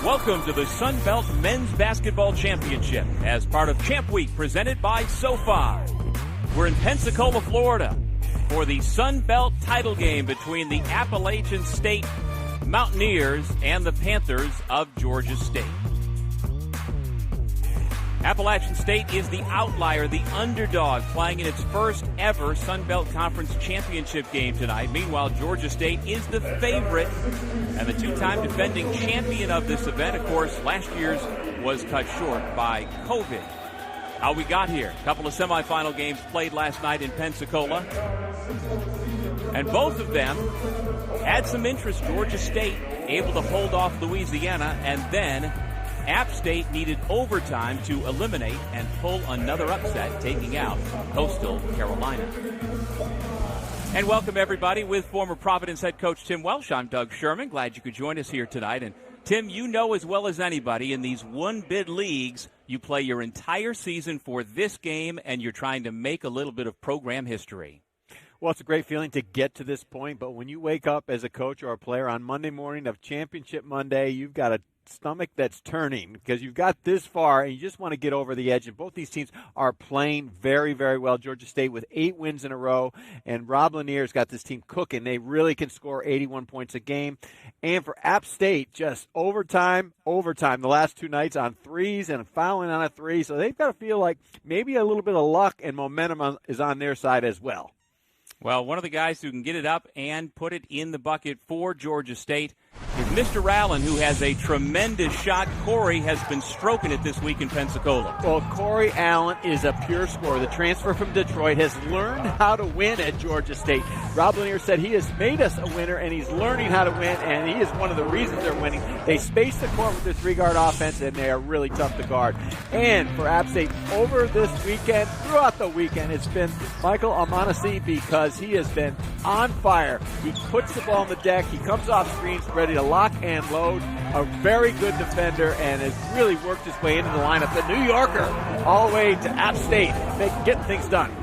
Welcome to the Sun Belt Men's Basketball Championship as part of Champ Week presented by SoFi. We're in Pensacola, Florida for the Sun Belt title game between the Appalachian State Mountaineers and the Panthers of Georgia State. Appalachian State is the outlier, the underdog, playing in its first ever Sun Belt Conference Championship game tonight. Meanwhile, Georgia State is the favorite and the two-time defending champion of this event. Of course, last year's was cut short by COVID. How we got here? A couple of semifinal games played last night in Pensacola. And both of them had some interest. Georgia State able to hold off Louisiana, and then App State needed overtime to eliminate and pull another upset, taking out Coastal Carolina. And welcome, everybody, with former Providence head coach Tim Welsh. I'm Doug Sherman. Glad you could join us here tonight. And, Tim, you know as well as anybody, in these one-bid leagues, you play your entire season for this game, and you're trying to make a little bit of program history. Well, it's a great feeling to get to this point, but when you wake up as a coach or a player on Monday morning of Championship Monday, you've got a stomach that's turning because you've got this far and you just want to get over the edge. And both these teams are playing very, very well. Georgia State with 8 wins in a row, and Rob Lanier's got this team cooking. They really can score 81 points a game. And for App State, just overtime the last 2 nights on threes and fouling on a three. So they've got to feel like maybe a little bit of luck and momentum is on their side as well. Well, one of the guys who can get it up and put it in the bucket for Georgia State is Mr. Rowland, who has a tremendous shot. Corey has been stroking it this week in Pensacola. Well, Corey Allen is a pure scorer. The transfer from Detroit has learned how to win at Georgia State. Rob Lanier said he has made us a winner, and he's learning how to win, and he is one of the reasons they're winning. They space the court with their 3-guard offense, and they are really tough to guard. And for App State, over this weekend, throughout the weekend, it's been Michael Almanasi, because he has been on fire. He puts the ball on the deck. He comes off screens, ready to lock and load. A very good defender, and has really worked his way into the lineup. The New Yorker all the way to App State, getting things done.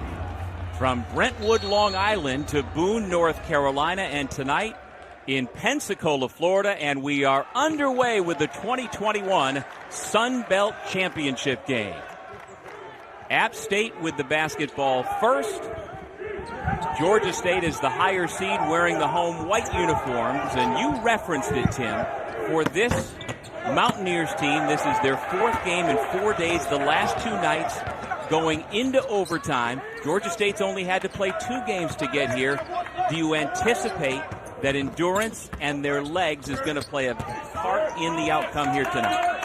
From Brentwood, Long Island to Boone, North Carolina, and tonight in Pensacola, Florida, and we are underway with the 2021 Sun Belt Championship game. App State with the basketball first. Georgia State is the higher seed, wearing the home white uniforms, and you referenced it, Tim. For this Mountaineers team, this is their 4th game in 4 days, the last 2 nights going into overtime. Georgia State's only had to play 2 games to get here. Do you anticipate that endurance and their legs is going to play a part in the outcome here tonight?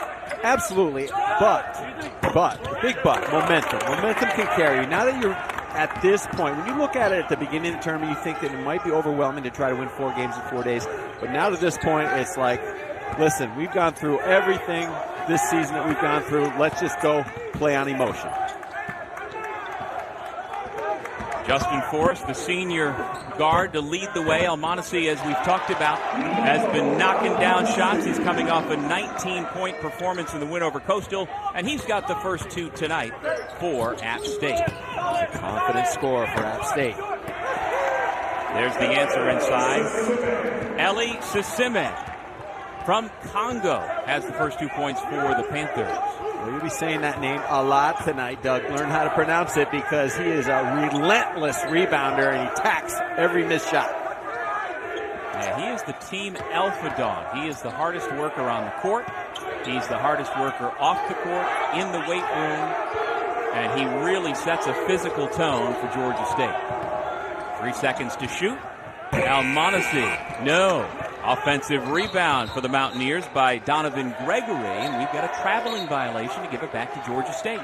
Absolutely, but, big but, momentum. Momentum can carry you. Now that you're at this point, when you look at it at the beginning of the tournament, you think that it might be overwhelming to try to win 4 games in 4 days. But now to this point, it's like, listen, we've gone through everything this season that we've gone through. Let's just go play on emotion. Justin Forrest, the senior guard, to lead the way. Almanasi, as we've talked about, has been knocking down shots. He's coming off a 19-point performance in the win over Coastal, and he's got the first 2 tonight for App State. A confident scorer for App State. There's the answer inside. Eli Sisime from Congo has the first 2 points for the Panthers. Well, you'll be saying that name a lot tonight, Doug. Learn how to pronounce it, because he is a relentless rebounder, and he attacks every missed shot. Yeah, he is the team alpha dog. He is the hardest worker on the court. He's the hardest worker off the court, in the weight room, and he really sets a physical tone for Georgia State. 3 seconds to shoot. Almanasi, no. Offensive rebound for the Mountaineers by Donovan Gregory, and we've got a traveling violation to give it back to Georgia State.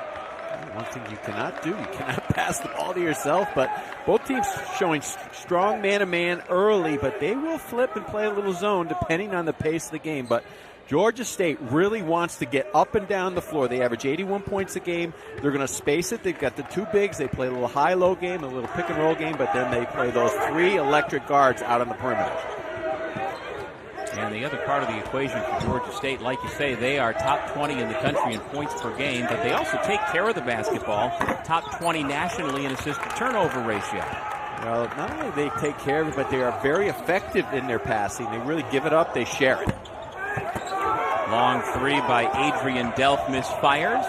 One thing you cannot do, you cannot pass the ball to yourself, but both teams showing strong man-to-man early, but they will flip and play a little zone depending on the pace of the game. But Georgia State really wants to get up and down the floor. They average 81 points a game. They're going to space it. They've got the 2 bigs. They play a little high-low game, a little pick-and-roll game, but then they play those 3 electric guards out on the perimeter. And the other part of the equation for Georgia State, like you say, they are top 20 in the country in points per game, but they also take care of the basketball, top 20 nationally in assist-to-turnover ratio. Well, not only do they take care of it, but they are very effective in their passing. They really give it up, they share it. Long three by Adrian Delph misfires.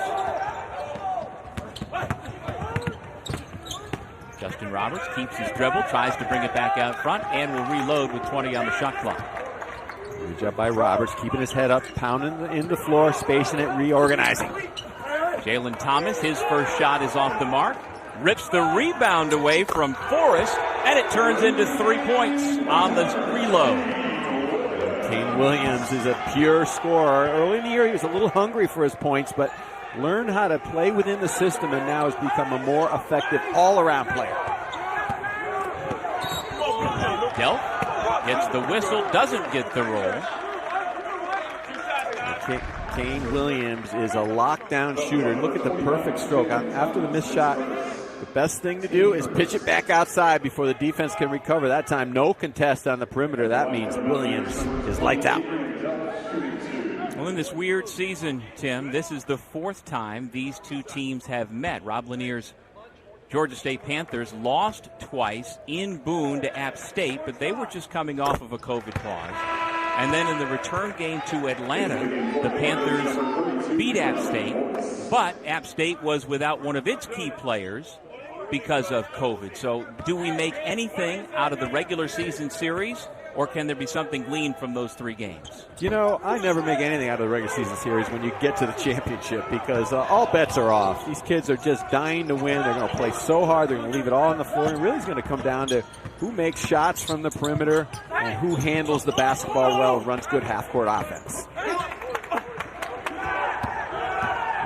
Justin Roberts keeps his dribble, tries to bring it back out front, and will reload with 20 on the shot clock. Good job by Roberts, keeping his head up, pounding in the floor, spacing it, reorganizing. Jalen Thomas, his first shot is off the mark. Rips the rebound away from Forrest, and it turns into 3 points on the reload. Kane Williams is a pure scorer. Early in the year, he was a little hungry for his points, but learned how to play within the system and now has become a more effective all-around player. Delph gets the whistle, doesn't get the roll. Kane Williams is a lockdown shooter. Look at the perfect stroke. After the missed shot, the best thing to do is pitch it back outside before the defense can recover. That time, no contest on the perimeter. That means Williams is lights out. Well, in this weird season, Tim, this is the fourth time these two teams have met. Rob Lanier's Georgia State Panthers lost twice in Boone to App State, but they were just coming off of a COVID pause. And then in the return game to Atlanta, the Panthers beat App State, but App State was without one of its key players because of COVID. So do we make anything out of the regular season series, or can there be something gleaned from those three games? You know, I never make anything out of the regular season series when you get to the championship because all bets are off. These kids are just dying to win. They're going to play so hard. They're going to leave it all on the floor. And really it's going to come down to who makes shots from the perimeter and who handles the basketball well and runs good half-court offense.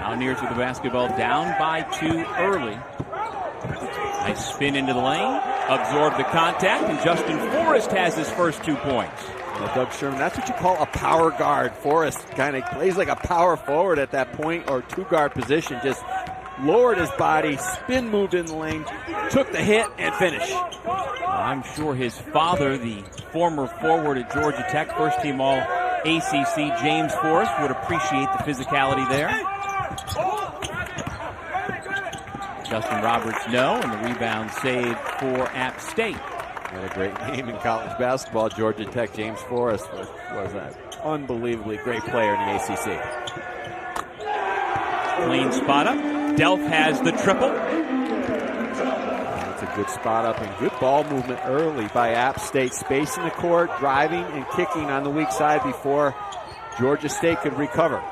Mountaineers with the basketball down by 2 early. Nice spin into the lane, absorb the contact, and Justin Forrest has his first 2 points. Well, Doug Sherman, that's what you call a power guard. Forrest kind of plays like a power forward at that point or two-guard position. Just lowered his body, spin moved in the lane, took the hit, and finished. I'm sure his father, the former forward at Georgia Tech, first-team All-ACC, James Forrest, would appreciate the physicality there. Justin Roberts, no, and the rebound saved for App State. Had a great name in college basketball. Georgia Tech, James Forrest was an unbelievably great player in the ACC. Clean spot up. Delph has the triple. That's a good spot up and good ball movement early by App State. Spacing the court, driving and kicking on the weak side before Georgia State could recover.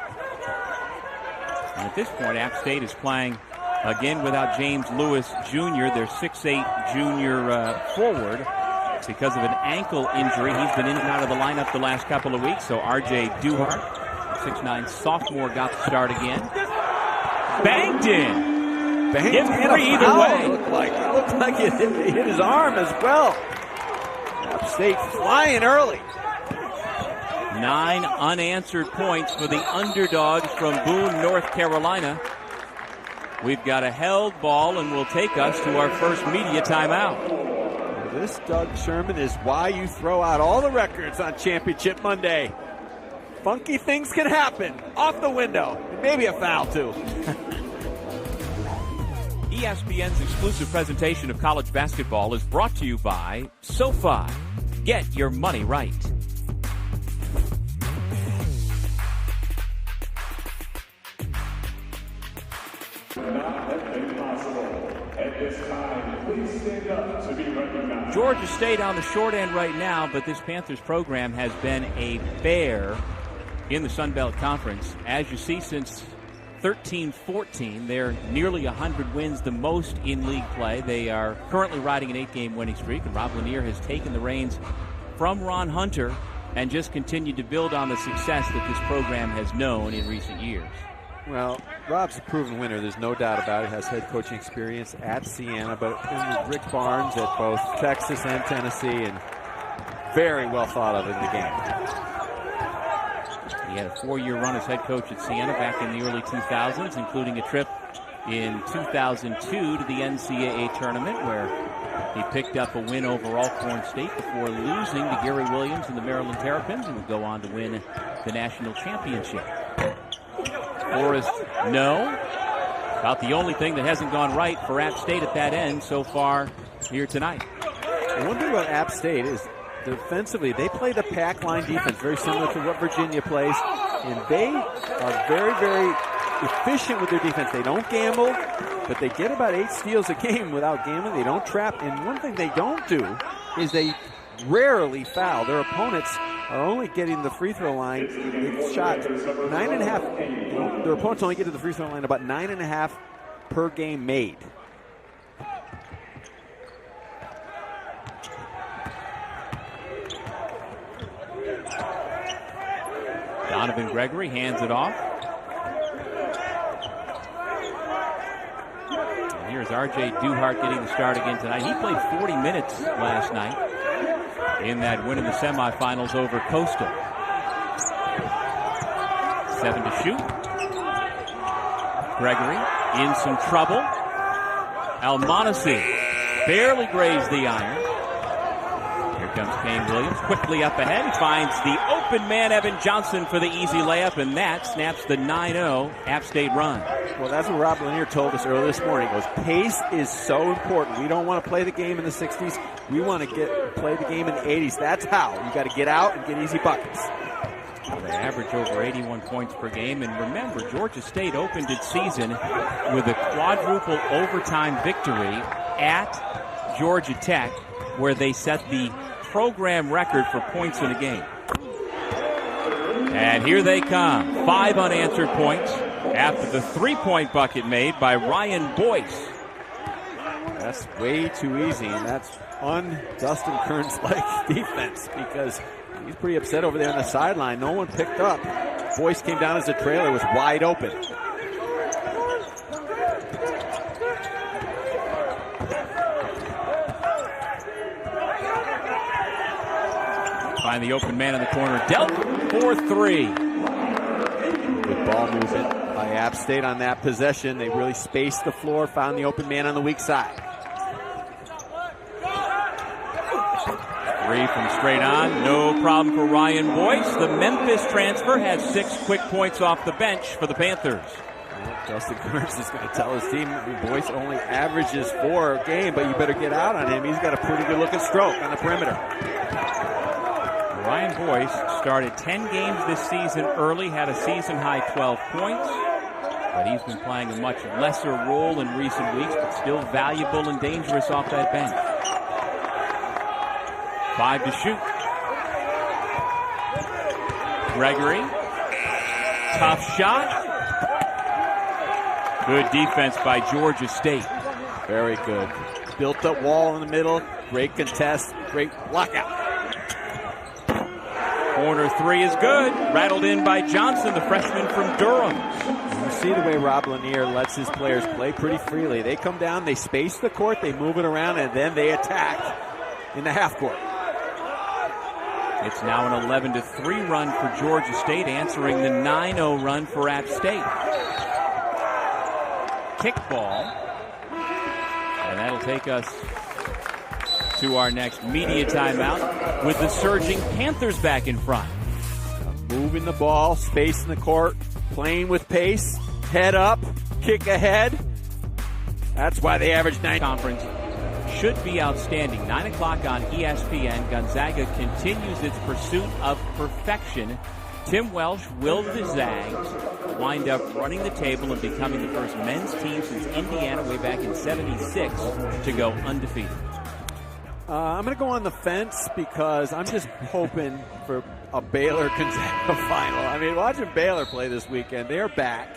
And at this point, App State is playing again without James Lewis Jr., their 6'8 junior forward. It's because of an ankle injury. He's been in and out of the lineup the last couple of weeks. So R.J. Duhart, 6'9 sophomore, got the start again. Banked in. Banked free either way. It looked like it hit his arm as well. App State flying early. 9 unanswered points for the underdogs from Boone, North Carolina. We've got a held ball and will take us to our first media timeout. This, Doug Sherman, is why you throw out all the records on Championship Monday. Funky things can happen off the window. And maybe a foul, too. ESPN's exclusive presentation of college basketball is brought to you by SoFi. Get your money right. Georgia State on the short end right now, but this Panthers program has been a bear in the Sun Belt Conference. As you see, since 13-14, they're nearly 100 wins, the most in league play. They are currently riding an 8-game winning streak, and Rob Lanier has taken the reins from Ron Hunter and just continued to build on the success that this program has known in recent years. Well, Rob's a proven winner. There's no doubt about it. Has head coaching experience at Siena, but with Rick Barnes at both Texas and Tennessee, and very well thought of in the game. He had a 4-year run as head coach at Siena back in the early 2000s, including a trip in 2002 to the NCAA tournament where he picked up a win over Alcorn State before losing to Gary Williams and the Maryland Terrapins, and would go on to win the national championship. Forrest, no. About the only thing that hasn't gone right for App State at that end so far here tonight. One thing about App State is defensively, they play the pack line defense, very similar to what Virginia plays. and they are very, very efficient with their defense. They don't gamble, but they get about 8 steals a game without gambling. They don't trap, and one thing they don't do is they rarely foul. Their opponents are only getting the free throw line. They've shot 9.5. Their opponents only get to the free throw line about 9.5 per game made. Donovan Gregory hands it off. And here's R.J. Duhart getting the start again tonight. He played 40 minutes last night in that win in the semifinals over Coastal. 7 to shoot. Gregory in some trouble. Almonacci barely grazed the iron. Here comes Kane Williams quickly up ahead. He finds the open man, Evan Johnson, for the easy layup, and that snaps the 9-0 App State run. Well, that's what Rob Lanier told us earlier this morning. He goes, pace is so important. We don't want to play the game in the 60s. We want to play the game in the 80s. That's how. You got to get out and get easy buckets. They average over 81 points per game. And remember, Georgia State opened its season with a quadruple overtime victory at Georgia Tech, where they set the program record for points in a game. And here they come. 5 unanswered points after the 3-point bucket made by Ryan Boyce. That's way too easy, and that's un-Dustin Kearns-like defense, because he's pretty upset over there on the sideline. No one picked up. Boyce came down as a trailer, was wide open. Find the open man in the corner. Dealt for 3. Good ball movement by App State on that possession. They really spaced the floor, found the open man on the weak side. 3 from straight on. No problem for Ryan Boyce. The Memphis transfer has 6 quick points off the bench for the Panthers. Dustin Kearns is going to tell his team Boyce only averages 4 a game, but you better get out on him. He's got a pretty good looking stroke on the perimeter. Ryan Boyce started 10 games this season early, had a season-high 12 points, but he's been playing a much lesser role in recent weeks, but still valuable and dangerous off that bench. 5 to shoot. Gregory. Tough shot. Good defense by Georgia State. Very good. Built up wall in the middle. Great contest. Great lockout. Corner 3 is good. Rattled in by Johnson, the freshman from Durham. You see the way Rob Lanier lets his players play pretty freely. They come down, they space the court, they move it around, and then they attack in the half court. It's now an 11-3 run for Georgia State, answering the 9-0 run for App State. Kickball. And that'll take us to our next media timeout with the surging Panthers back in front. Moving the ball, spacing the court, playing with pace, head up, kick ahead. That's why they average 9. Conference should be outstanding. 9 o'clock on ESPN. Gonzaga continues its pursuit of perfection. Tim Welsh will the Zags wind up running the table and becoming the first men's team since Indiana way back in '76 to go undefeated. I'm going to go on the fence because I'm just hoping for a Baylor-Gonzaga final. I mean, watching Baylor play this weekend, they're back.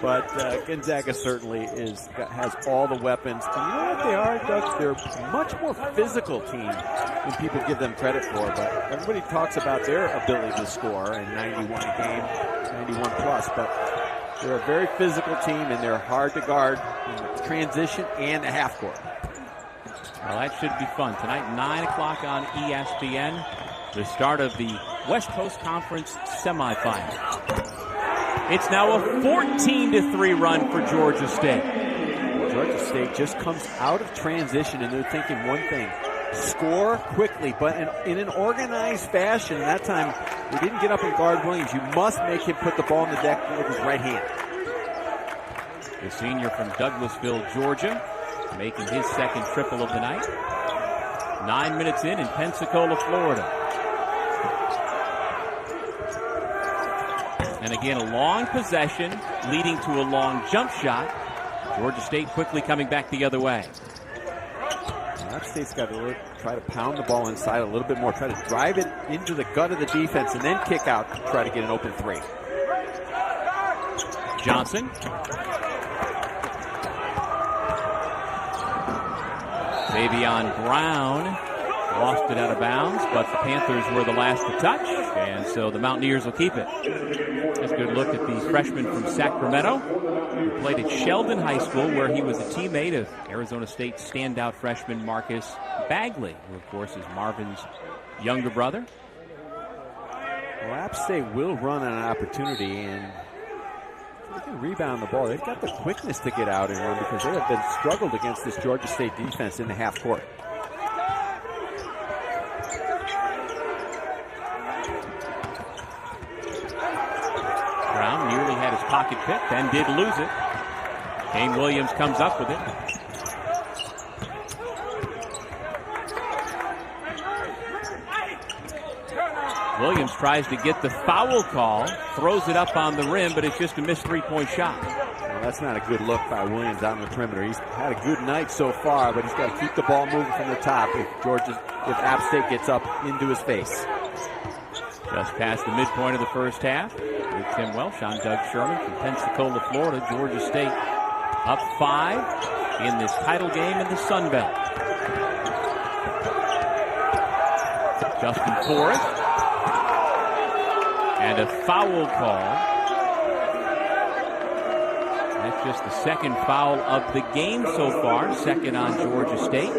But Gonzaga certainly has all the weapons. And you know what they are, Doug? They're a much more physical team than people give them credit for. But everybody talks about their ability to score in 91 game, 91 plus. But they're a very physical team, and they're hard to guard in the transition and the half court. Well, that should be fun. Tonight, 9 o'clock on ESPN, the start of the West Coast Conference semifinal. It's now a 14-3 run for Georgia State. Georgia State just comes out of transition, and they're thinking one thing: score quickly, but in an organized fashion. And that time, they didn't get up and guard Williams. You must make him put the ball in the deck with his right hand. The senior from Douglasville, Georgia, making his second triple of the night. 9 minutes in Pensacola, Florida. And again, a long possession leading to a long jump shot. Georgia State quickly coming back the other way. App State's got to try to pound the ball inside a little bit more, try to drive it into the gut of the defense, and then kick out to try to get an open three. Johnson. Davion Brown lost it out of bounds, but the Panthers were the last to touch, and so the Mountaineers will keep it. Let's get a good look at the freshman from Sacramento, who played at Sheldon High School, where he was a teammate of Arizona State standout freshman Marcus Bagley, who, of course, is Marvin's younger brother. Well, App State will run on an opportunity, and they can rebound the ball. They've got the quickness to get out and run because they have been struggled against this Georgia State defense in the half court. Brown nearly had his pocket picked, then did lose it. Kane Williams comes up with it. Williams tries to get the foul call, throws it up on the rim, but it's just a missed three-point shot. Well, that's not a good look by Williams out on the perimeter. He's had a good night so far, but he's got to keep the ball moving from the top if App State gets up into his face. Just past the midpoint of the first half. With Tim Welsh, I'm Doug Sherman from Pensacola, Florida. Georgia State up 5 in this title game in the Sun Belt. Justin Forrest. And a foul call. That's just the second foul of the game so far. Second on Georgia State.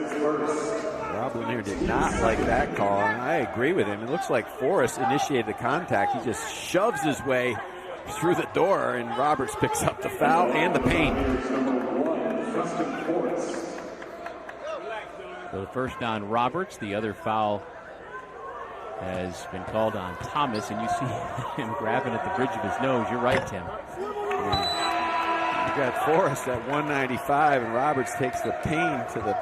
Rob Lanier did not like that call, and I agree with him. It looks like Forrest initiated the contact. He just shoves his way through the door, and Roberts picks up the foul and the pain. So the first on Roberts, the other foul has been called on Thomas, and you see him grabbing at the bridge of his nose. You're right, Tim. You got Forrest at 195, and Roberts takes the pain to the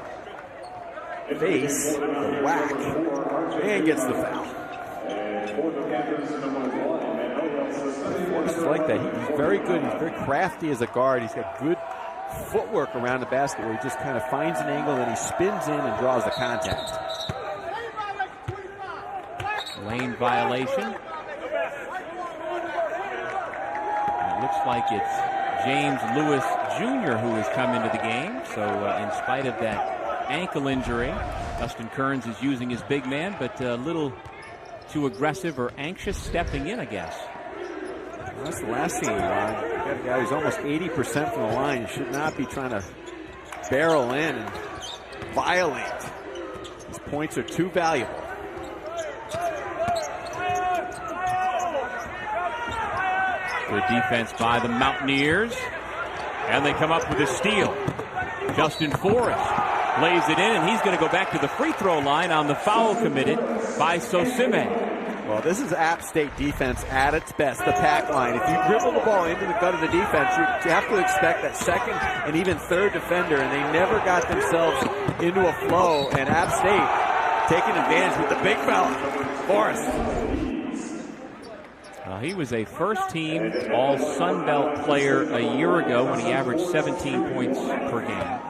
face, the whack, and gets the foul. Forrest is like that. He's very good. He's very crafty as a guard. He's got good footwork around the basket where he just kind of finds an angle and he spins in and draws the contact. Lane violation. And it looks like it's James Lewis Jr. who has come into the game. So in spite of that ankle injury, Dustin Kearns is using his big man, but a little too aggressive or anxious stepping in, I guess. Well, that's the last thing you want. You got a guy who's almost 80% from the line. You should not be trying to barrel in and violate. These points are too valuable. Good defense by the Mountaineers. And they come up with a steal. Justin Forrest lays it in, and he's going to go back to the free throw line on the foul committed by Sosime. Well, this is App State defense at its best, the pack line. If you dribble the ball into the gut of the defense, you have to expect that second and even third defender, and they never got themselves into a flow. And App State taking advantage with the big fella, Forrest. He was a first-team All-Sun Belt player a year ago when he averaged 17 points per game.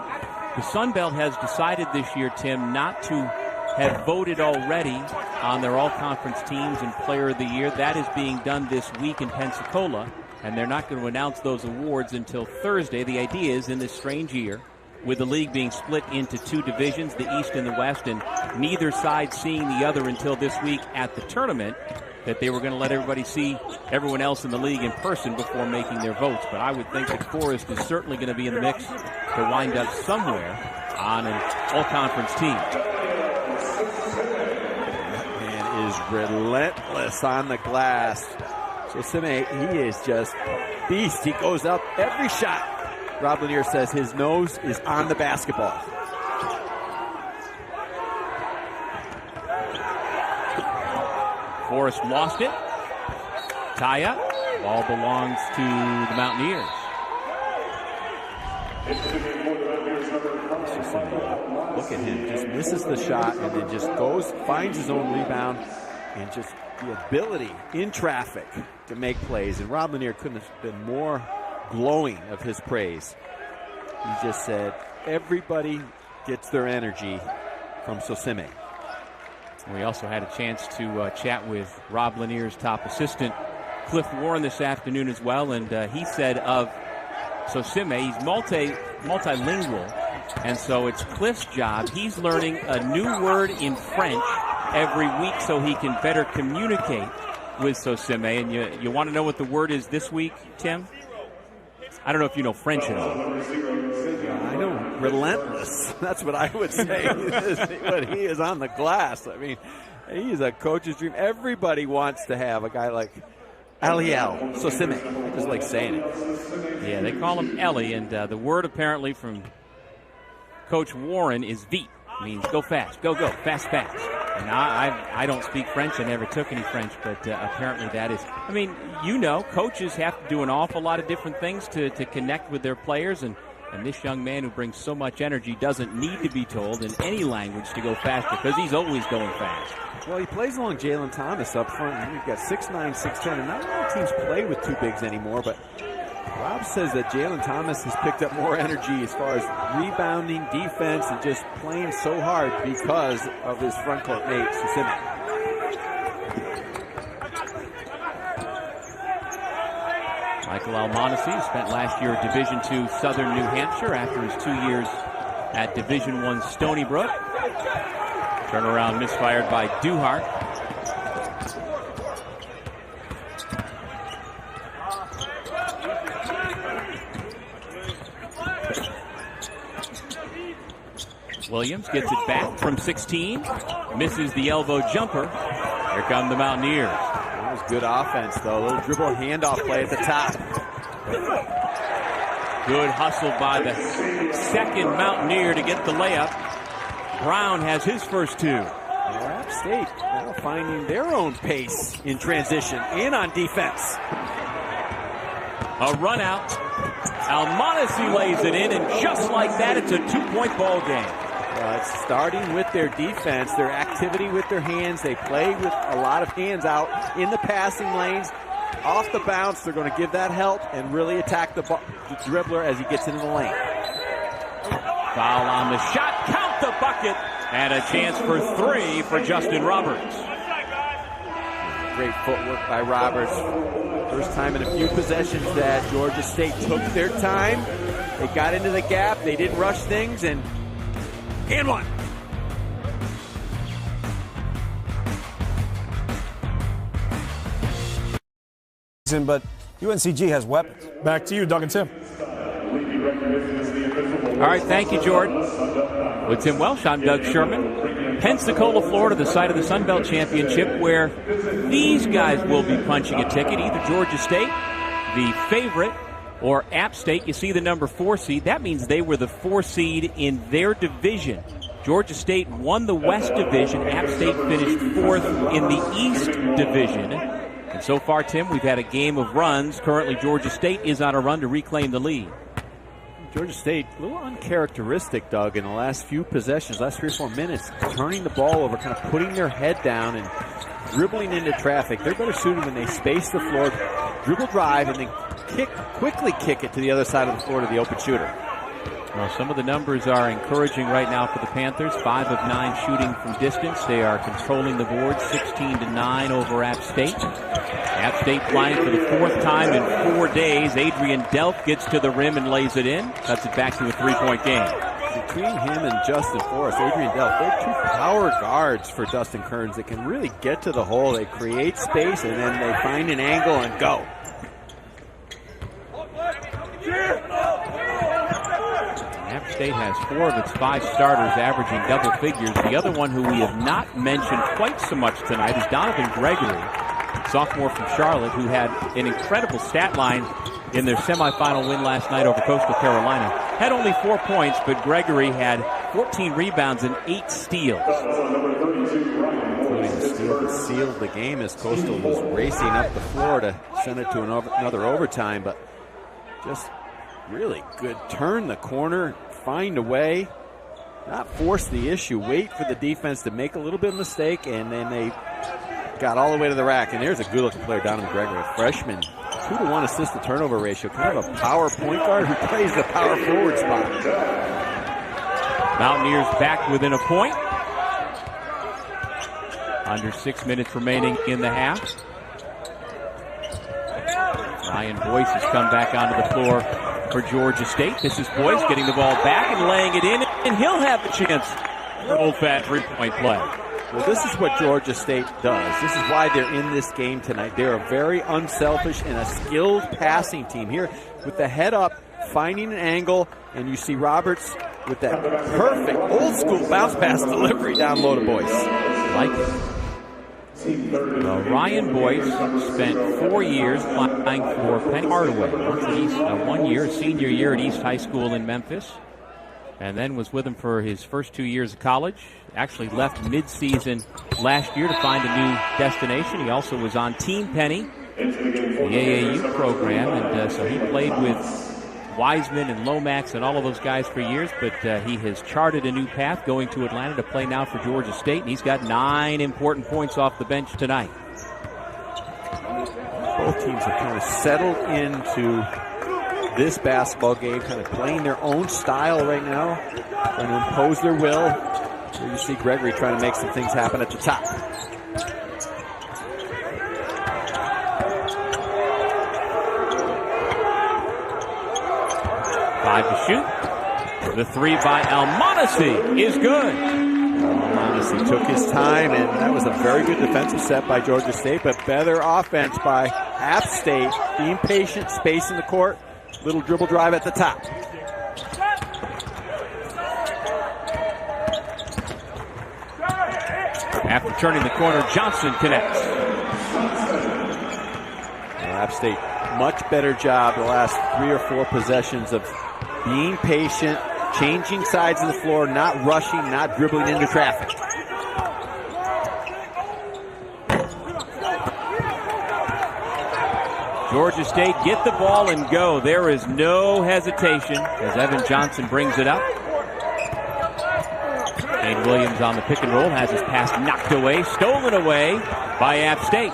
The Sun Belt has decided this year, Tim, not to have voted already on their all-conference teams and player of the year. That is being done this week in Pensacola, and they're not going to announce those awards until Thursday. The idea is, in this strange year, with the league being split into two divisions, the East and the West, and neither side seeing the other until this week at the tournament, that they were going to let everybody see everyone else in the league in person before making their votes. But I would think that Forrest is certainly going to be in the mix to wind up somewhere on an all-conference team. That man is relentless on the glass. Sosime, he is just beast. He goes up every shot. Rob Lanier says his nose is on the basketball. Forrest lost it. Tie up. Ball belongs to the Mountaineers. Look at him. Just misses the shot and then just goes, finds his own rebound, and just the ability in traffic to make plays, and Rob Lanier couldn't have been more glowing of his praise. He just said everybody gets their energy from Sosime. We also had a chance to chat with Rob Lanier's top assistant, Cliff Warren, this afternoon as well, and he said of Sosime, he's multilingual, and so it's Cliff's job. He's learning a new word in French every week so he can better communicate with Sosime. And you want to know what the word is this week, Tim? I don't know if you know French at all. I know relentless. That's what I would say when he is on the glass. I mean, he's a coach's dream. Everybody wants to have a guy like Aliel Sosime. I just like saying it. Yeah, they call him Ellie, and the word apparently from Coach Warren is vite. Means go fast, go, fast. And I don't speak French. I never took any French, but apparently that is. I mean, coaches have to do an awful lot of different things to connect with their players, and this young man who brings so much energy doesn't need to be told in any language to go faster because he's always going fast. Well, he plays along Jalen Thomas up front. We've got 6'9", 6'10", and not a lot of teams play with two bigs anymore, but Rob says that Jalen Thomas has picked up more energy as far as rebounding, defense, and just playing so hard because of his front court mate, Sosime. Michael Almonacci spent last year at Division II Southern New Hampshire after his 2 years at Division I Stony Brook. Turnaround misfired by Duhart. Williams gets it back from 16. Misses the elbow jumper. Here come the Mountaineers. That was good offense, though. A little dribble handoff play at the top. Good hustle by the second Mountaineer to get the layup. Brown has his first two. App State now finding their own pace in transition and on defense. A run out. Almonacci lays it in, and just like that, it's a 2-point ball game. It's starting with their defense, their activity with their hands. They play with a lot of hands out in the passing lanes. Off the bounce, they're going to give that help and really attack the dribbler as he gets into the lane. Foul on the shot, count the bucket, and a chance for three for Justin Roberts. Great footwork by Roberts. First time in a few possessions that Georgia State took their time. They got into the gap, they didn't rush things, and one. But UNCG has weapons. Back to you, Doug and Tim. All right, thank you, Jordan. With Tim Welsh, I'm Doug Sherman. Pensacola, Florida, the site of the Sun Belt Championship, where these guys will be punching a ticket. Either Georgia State, the favorite, or App State. You see the number 4 seed. That means they were the 4 seed in their division. Georgia State won the West Division. App State finished 4th in the East Division. And so far, Tim, we've had a game of runs. Currently, Georgia State is on a run to reclaim the lead. Georgia State, a little uncharacteristic, Doug, in the last few possessions, last 3 or 4 minutes, turning the ball over, kind of putting their head down and dribbling into traffic. They're better suited when they space the floor, dribble drive, and then quickly kick it to the other side of the floor to the open shooter. Well, some of the numbers are encouraging right now for the Panthers. 5 of 9 shooting from distance. They are controlling the board 16-9 over App State. App State flying for the 4th time in 4 days. Adrian Delp gets to the rim and lays it in. Cuts it back to a 3-point game. Between him and Justin Forrest, Adrian Delp, they're 2 power guards for Dustin Kearns that can really get to the hole. They create space, and then they find an angle and go. App State has 4 of its 5 starters averaging double figures. The other one who we have not mentioned quite so much tonight is Donovan Gregory, sophomore from Charlotte, who had an incredible stat line in their semifinal win last night over Coastal Carolina. Had only 4 points, but Gregory had 14 rebounds and 8 steals. Including the steal that sealed the game as Coastal was racing up the floor to send it to another overtime, but just really good. Turn the corner, find a way, not force the issue, wait for the defense to make a little bit of mistake, and then they got all the way to the rack, and there's a good-looking player, Donovan Gregory, a freshman. 2-to-1 assist-to-turnover ratio, kind of a power point guard who plays the power forward spot. Mountaineers back within a point. Under 6 minutes remaining in the half. Ryan Boyce has come back onto the floor for Georgia State. This is Boyce getting the ball back and laying it in, and he'll have a chance for old-fat three-point play. Well, this is what Georgia State does. This is why they're in this game tonight. They're a very unselfish and a skilled passing team here with the head up, finding an angle, and you see Roberts with that perfect old-school bounce pass delivery down low to Boyce. Like it. Well, Ryan Boyce spent 4 years playing for Penn Hardaway. 1 year, senior year at East High School in Memphis, and then was with him for his first 2 years of college. Actually left mid-season last year to find a new destination. He also was on Team Penny, the AAU program, and so he played with Wiseman and Lomax and all of those guys for years, but he has charted a new path going to Atlanta to play now for Georgia State, and he's got 9 important points off the bench tonight. Both teams have kind of settled into this basketball game, kind of playing their own style right now, trying to impose their will. Here you see Gregory trying to make some things happen at the top. Five to shoot. The three by Almonacci is good. Almonacci took his time, and that was a very good defensive set by Georgia State, but better offense by App State. Being patient, space in the court, little dribble drive at the top. After turning the corner, Johnson connects. App State, much better job the last 3 or 4 possessions of being patient, changing sides of the floor, not rushing, not dribbling into traffic. Georgia State get the ball and go. There is no hesitation as Evan Johnson brings it up. Kane Williams on the pick and roll, has his pass knocked away, stolen away by App State.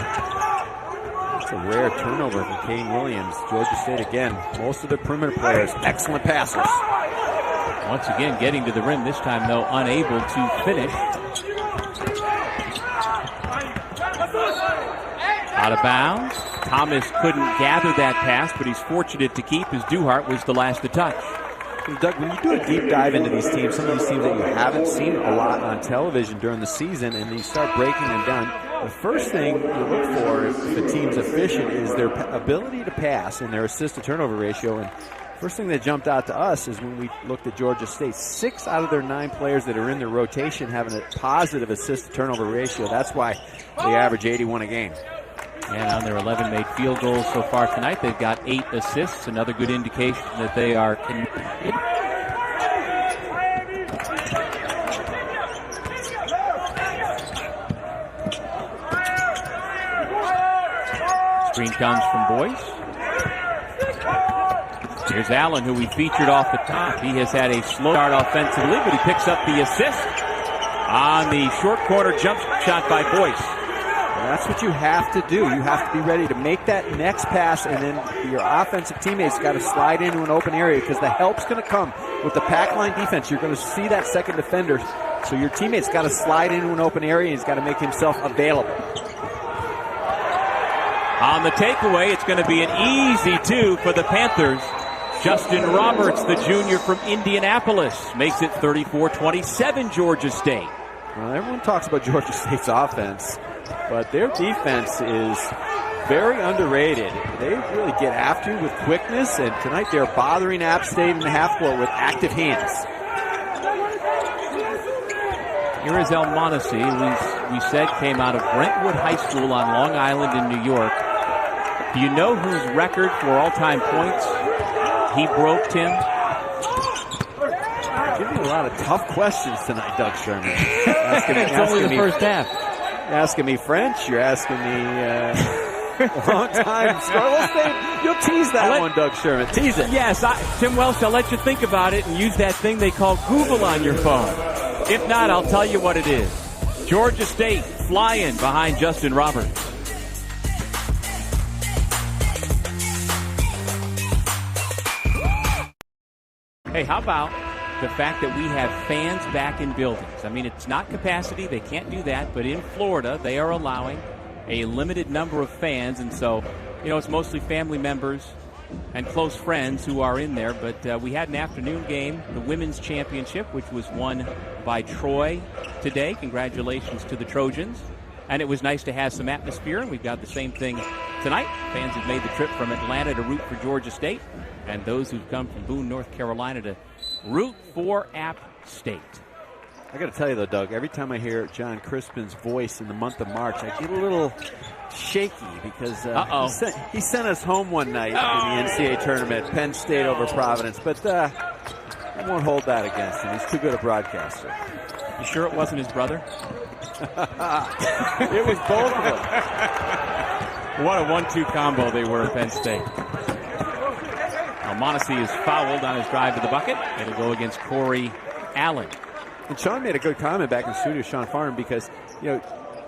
It's a rare turnover from Kane Williams. Georgia State again, most of their perimeter players, excellent passers. Once again getting to the rim, this time though unable to finish. Out of bounds. Thomas couldn't gather that pass, but he's fortunate to keep as Duhart was the last to touch. Doug, when you do a deep dive into these teams, some of these teams that you haven't seen a lot on television during the season, and you start breaking them down, the first thing you look for if the team's efficient is their ability to pass and their assist-to-turnover ratio. And first thing that jumped out to us is when we looked at Georgia State, 6 out of their 9 players that are in their rotation having a positive assist-to-turnover ratio. That's why they average 81 a game. And on their 11 made field goals so far tonight, they've got 8 assists. Another good indication that they are connected. Screen comes from Boyce. Here's Allen, who we featured off the top. He has had a slow start offensively, but he picks up the assist on the short corner jump shot by Boyce. That's what you have to do. You have to be ready to make that next pass, and then your offensive teammates got to slide into an open area because the help's going to come with the pack line defense. You're going to see that second defender, so your teammates got to slide into an open area, and he's got to make himself available. On the takeaway, it's going to be an easy 2 for the Panthers. Justin Roberts, the junior from Indianapolis, makes it 34-27 Georgia State. Well, everyone talks about Georgia State's offense, but their defense is very underrated. They really get after you with quickness, and tonight they're bothering App State in the half court with active hands. Here is Almonacci, who we said came out of Brentwood High School on Long Island in New York. Do you know whose record for all-time points he broke, Tim? Give me a lot of tough questions tonight, Doug Sherman. It's only the first half. You're asking me French. You're asking me long time score. You'll tease that one, Doug Sherman. Tease it. Yes, Tim Welsh, I'll let you think about it and use that thing they call Google on your phone. If not, I'll tell you what it is. Georgia State flying behind Justin Roberts. Hey, how about the fact that we have fans back in buildings? I mean, it's not capacity. They can't do that. But in Florida, they are allowing a limited number of fans. And so, it's mostly family members and close friends who are in there. But we had an afternoon game, the women's championship, which was won by Troy today. Congratulations to the Trojans. And it was nice to have some atmosphere. And we've got the same thing tonight. Fans have made the trip from Atlanta to root for Georgia State. And those who've come from Boone, North Carolina to root for App State. I got to tell you, though, Doug, every time I hear John Crispin's voice in the month of March, I get a little shaky because he sent us home one night in the NCAA tournament, Penn State over Providence. But I won't hold that against him. He's too good a broadcaster. You sure it wasn't his brother? It was both of them. What a 1-2 combo they were at Penn State. Almonacey is fouled on his drive to the bucket. It'll go against Corey Allen. And Sean made a good comment back in the studio, Sean Farm, because,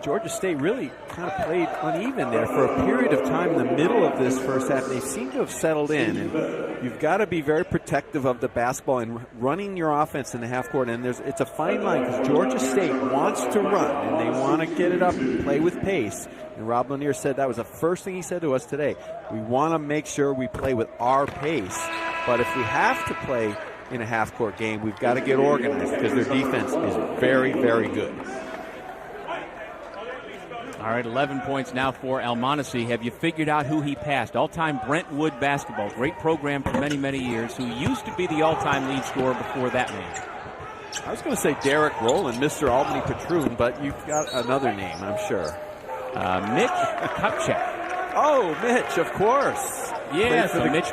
Georgia State really kind of played uneven there for a period of time in the middle of this first half. They seem to have settled in, and you've got to be very protective of the basketball and running your offense in the half court. And it's a fine line because Georgia State wants to run, and they want to get it up and play with pace. And Rob Lanier said that was the first thing he said to us today. We want to make sure we play with our pace, but if we have to play in a half-court game, we've got to get organized because their defense is very, very good. All right, 11 points now for Almonacey. Have you figured out who he passed? All-time Brentwood basketball, great program for many, many years, who used to be the all-time lead scorer before that man. I was going to say Derek Rowland, Mr. Albany Patroon, but you've got another name, I'm sure. Mitch Kupchak. Oh, Mitch, of course. Yeah, so Mitch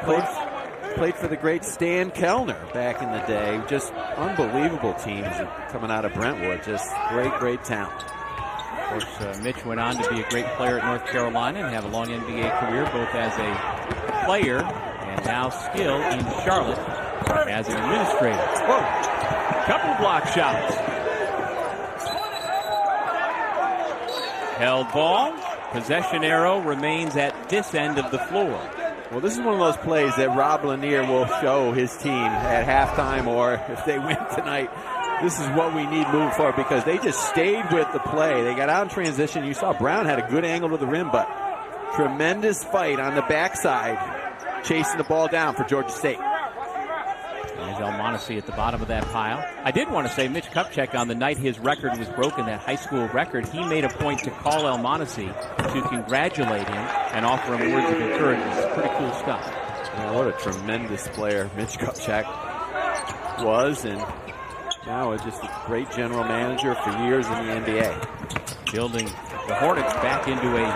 played for the great Stan Kellner back in the day. Just unbelievable teams coming out of Brentwood. Just great, great talent. Of course, Mitch went on to be a great player at North Carolina and have a long NBA career, both as a player and now still in Charlotte as an administrator. Whoa. Couple block shots. Held ball. Possession arrow remains at this end of the floor. Well, this is one of those plays that Rob Lanier will show his team at halftime, or if they win tonight. This is what we need moving forward because they just stayed with the play. They got out in transition. You saw Brown had a good angle to the rim, but tremendous fight on the backside, chasing the ball down for Georgia State. There's Almonacey at the bottom of that pile. I did want to say Mitch Kupchak, on the night his record was broken, that high school record, he made a point to call Almonacey to congratulate him and offer him words of encouragement. It's pretty cool stuff. Yeah, what a tremendous player Mitch Kupchak was, and now is just a great general manager for years in the NBA. Building the Hornets back into a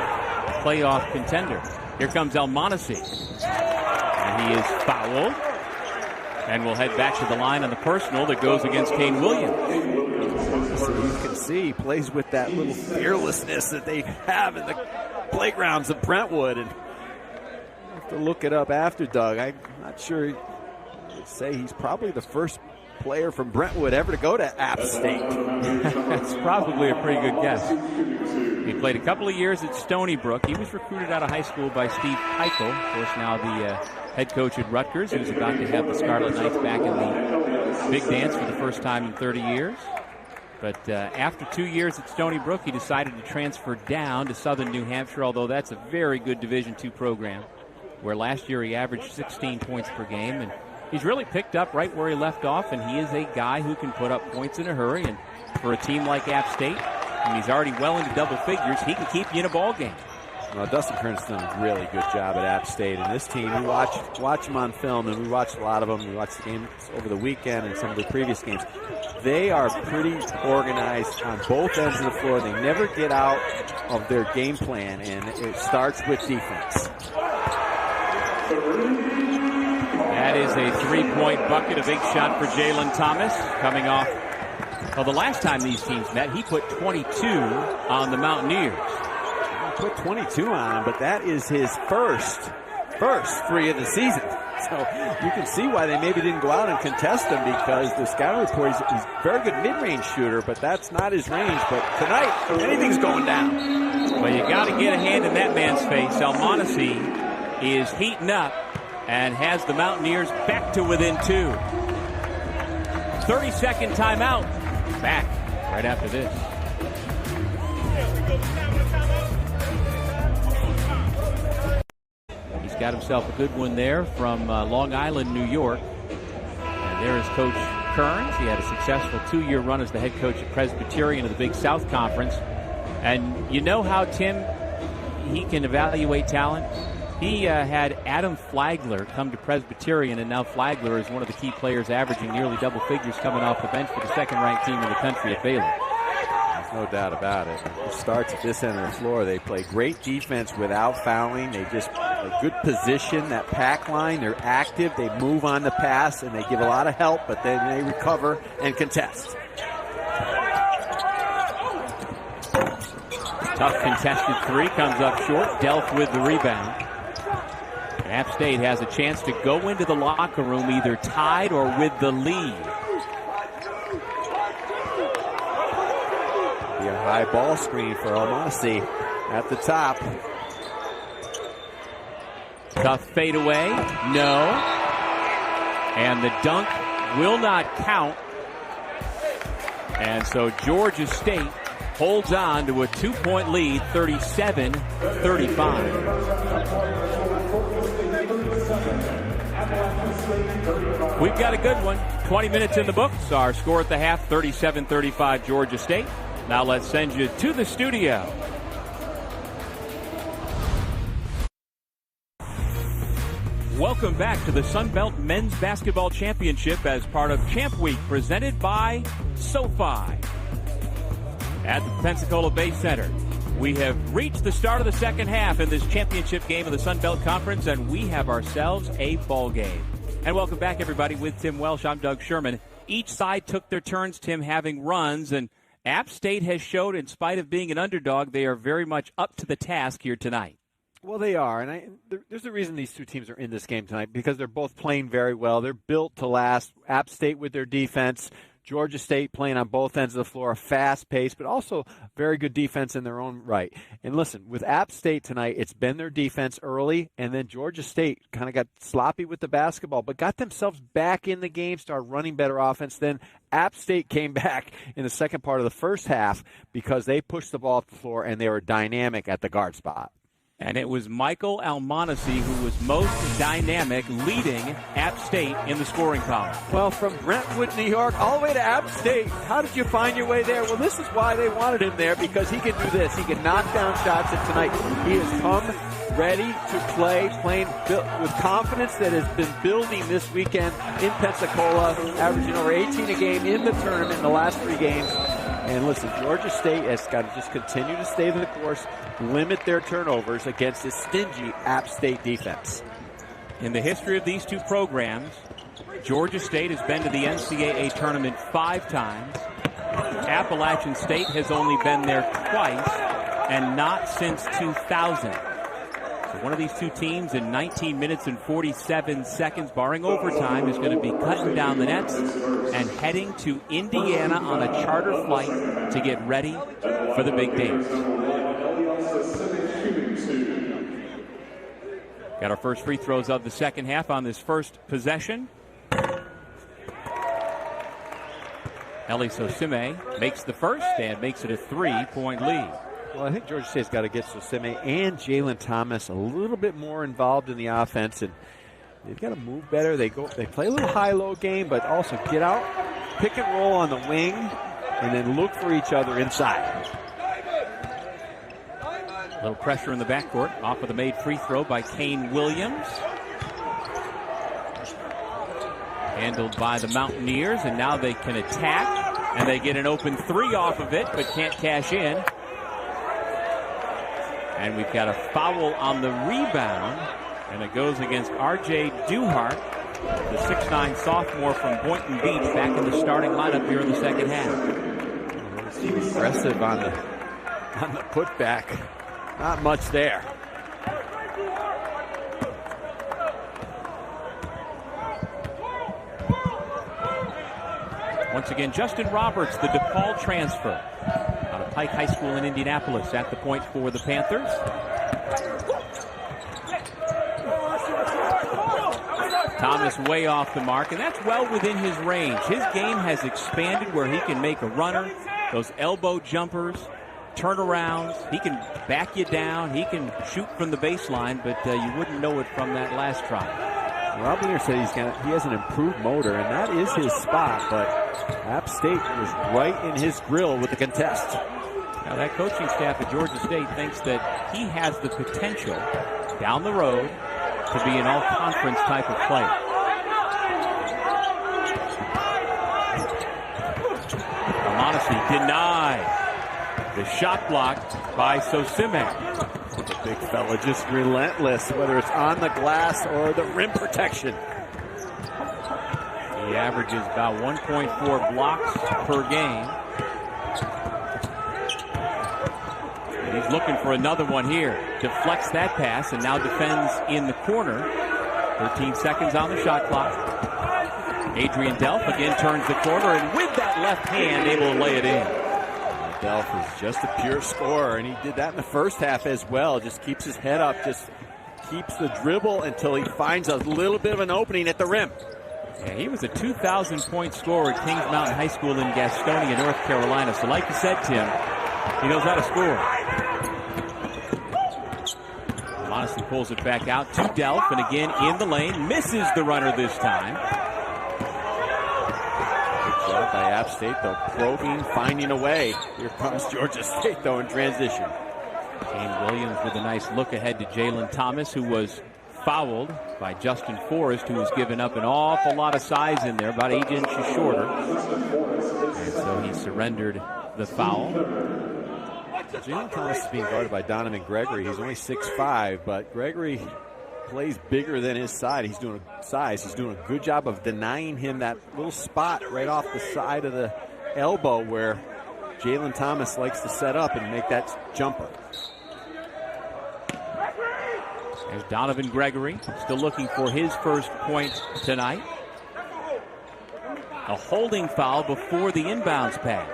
playoff contender. Here comes Almonacey. And he is fouled. And we'll head back to the line on the personal that goes against Kane Williams. So you can see he plays with that little fearlessness that they have in the playgrounds of Brentwood. And I have to look it up after, Doug. I'm not sure. I'd say he's probably the first player from Brentwood ever to go to App State. That's probably a pretty good guess. He played a couple of years at Stony Brook. He was recruited out of high school by Steve Keuchel, of course now the head coach at Rutgers, who's about to have the Scarlet Knights back in the big dance for the first time in 30 years. But after 2 years at Stony Brook, he decided to transfer down to Southern New Hampshire, although that's a very good Division II program, where last year he averaged 16 points per game. And he's really picked up right where he left off, and he is a guy who can put up points in a hurry. And for a team like App State, and he's already well into double figures, he can keep you in a ball game. Well, Dustin Kern's done a really good job at App State, and this team, we watch them on film, and we watched a lot of them. We watched the games over the weekend and some of the previous games. They are pretty organized on both ends of the floor. They never get out of their game plan, and it starts with defense. That is a three-point bucket, a big shot for Jalen Thomas coming off. Well, the last time these teams met, he put 22 on the Mountaineers. He put 22 on him, but that is his first first three of the season. So you can see why they maybe didn't go out and contest him, because the scouting report, he's a very good mid-range shooter, but that's not his range. But tonight, anything's going down. Well, you got to get a hand in that man's face. Almonacey is heating up and has the Mountaineers back to within 2. 30-second timeout. Back right after this. He's got himself a good one there from Long Island, New York. And there is Coach Kearns. He had a successful 2-year run as the head coach at Presbyterian of the Big South Conference. And you know how, Tim, he can evaluate talent? He had Adam Flagler come to Presbyterian, and now Flagler is one of the key players averaging nearly double figures coming off the bench for the second-ranked team in the country at Baylor. There's no doubt about it. It starts at this end of the floor. They play great defense without fouling. They just a good position, that pack line. They're active. They move on the pass, and they give a lot of help, but then they recover and contest. Tough contested three, comes up short. Delft with the rebound. App State has a chance to go into the locker room either tied or with the lead. Be a high ball screen for Almonacey at the top. Tough fadeaway. No. And the dunk will not count. And so Georgia State holds on to a 2-point lead, 37-35. We've got a good one. 20 minutes in the books. Our score at the half, 37-35 Georgia State. Now let's send you to the studio. Welcome back to the Sun Belt Men's Basketball Championship as part of Champ Week, presented by SoFi. At the Pensacola Bay Center, we have reached the start of the second half in this championship game of the Sun Belt Conference, and we have ourselves a ball game. And welcome back, everybody, with Tim Welsh. I'm Doug Sherman. Each side took their turns, Tim, having runs, and App State has showed, in spite of being an underdog, they are very much up to the task here tonight. Well, they are, and there's a reason these two teams are in this game tonight, because they're both playing very well. They're built to last. App State with their defense, Georgia State playing on both ends of the floor, fast pace, but also very good defense in their own right. And listen, with App State tonight, it's been their defense early, and then Georgia State kind of got sloppy with the basketball, but got themselves back in the game, started running better offense. Then App State came back in the second part of the first half because they pushed the ball up the floor, and they were dynamic at the guard spot. And it was Michael Almonacey who was most dynamic, leading App State in the scoring column. Well, from Brentwood, New York, all the way to App State. How did you find your way there? Well, this is why they wanted him there, because he can do this. He can knock down shots, and tonight he has come ready to play, playing with confidence that has been building this weekend in Pensacola, averaging over 18 a game in the tournament in the last 3 games. And listen, Georgia State has got to just continue to stay the course, limit their turnovers against this stingy App State defense. In the history of these two programs, Georgia State has been to the NCAA tournament 5 times. Appalachian State has only been there twice, and not since 2000. So one of these two teams in 19 minutes and 47 seconds, barring overtime, is going to be cutting down the nets and heading to Indiana on a charter flight to get ready for the big dance. Got our first free throws of the second half on this first possession. Eli Sosime makes the first and makes it a 3-point lead. Well, I think Georgia State's got to get Sosime and Jalen Thomas a little bit more involved in the offense, and they've got to move better. They play a little high-low game, but also get out, pick and roll on the wing, and then look for each other inside. A little pressure in the backcourt off of the made free throw by Kane Williams. Handled by the Mountaineers, and now they can attack, and they get an open 3 off of it, but can't cash in. And we've got a foul on the rebound, and it goes against R.J. Duhart, the 6'9 sophomore from Boynton Beach, back in the starting lineup here in the second half. He's aggressive on the putback. Not much there. Once again, Justin Roberts, the DePaul transfer out of Pike High School in Indianapolis, at the point for the Panthers. Thomas way off the mark, and that's well within his range. His game has expanded where he can make a runner, those elbow jumpers, turnarounds. He can back you down. He can shoot from the baseline, but you wouldn't know it from that last try. Rob Lanier said he has an improved motor, and that is his spot, but App State was right in his grill with the contest. Now that coaching staff at Georgia State thinks that he has the potential down the road to be an all-conference type of player. Almonacey denied. The shot blocked by Sosimek. The big fella just relentless, whether it's on the glass or the rim protection. He averages about 1.4 blocks per game. And he's looking for another one here. Deflects that pass and now defends in the corner. 13 seconds on the shot clock. Adrian Delph again turns the corner, and with that left hand able to lay it in. Delph is just a pure scorer, and he did that in the first half as well. Just keeps his head up, just keeps the dribble until he finds a little bit of an opening at the rim. Yeah, he was a 2,000-point scorer at Kings Mountain High School in Gastonia, North Carolina. So like you said, Tim, he knows how to score. Almonacey pulls it back out to Delph, and again in the lane. Misses the runner this time. By App State, though, probing, finding a way. Here comes Georgia State, though, in transition. Kane Williams with a nice look ahead to Jalen Thomas, who was fouled by Justin Forrest, who was giving up an awful lot of size in there, about 8 inches shorter. And so he surrendered the foul. Jalen Thomas is being guarded by Donovan Gregory. He's only 6'5", but Gregory plays bigger than his size. He's doing a good job of denying him that little spot right off the side of the elbow where Jalen Thomas likes to set up and make that jumper. There's Donovan Gregory, still looking for his first point tonight. A holding foul before the inbounds pass.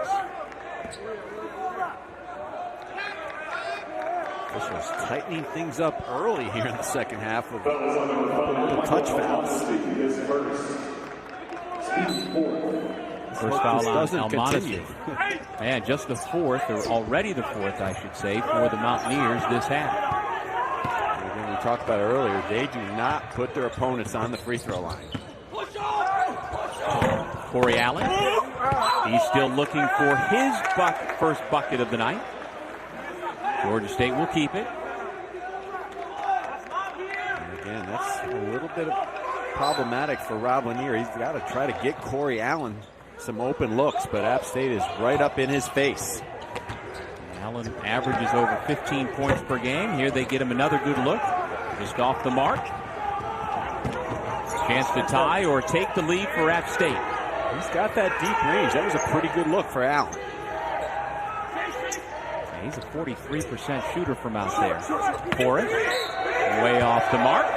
Officials tightening things up early here in the second half with little touch fouls. First foul on Almonacey. Man, just the fourth, or already the fourth, I should say, for the Mountaineers this half. Again, we talked about earlier, they do not put their opponents on the free throw line. Corey Allen, he's still looking for his first bucket of the night. Georgia State will keep it. And again, that's a little bit problematic for Rob Lanier. He's got to try to get Corey Allen some open looks, but App State is right up in his face. Allen averages over 15 points per game. Here they get him another good look. Just off the mark. Chance to tie or take the lead for App State. He's got that deep range. That was a pretty good look for Allen. He's a 43% shooter from out there. Forrest, way off the mark.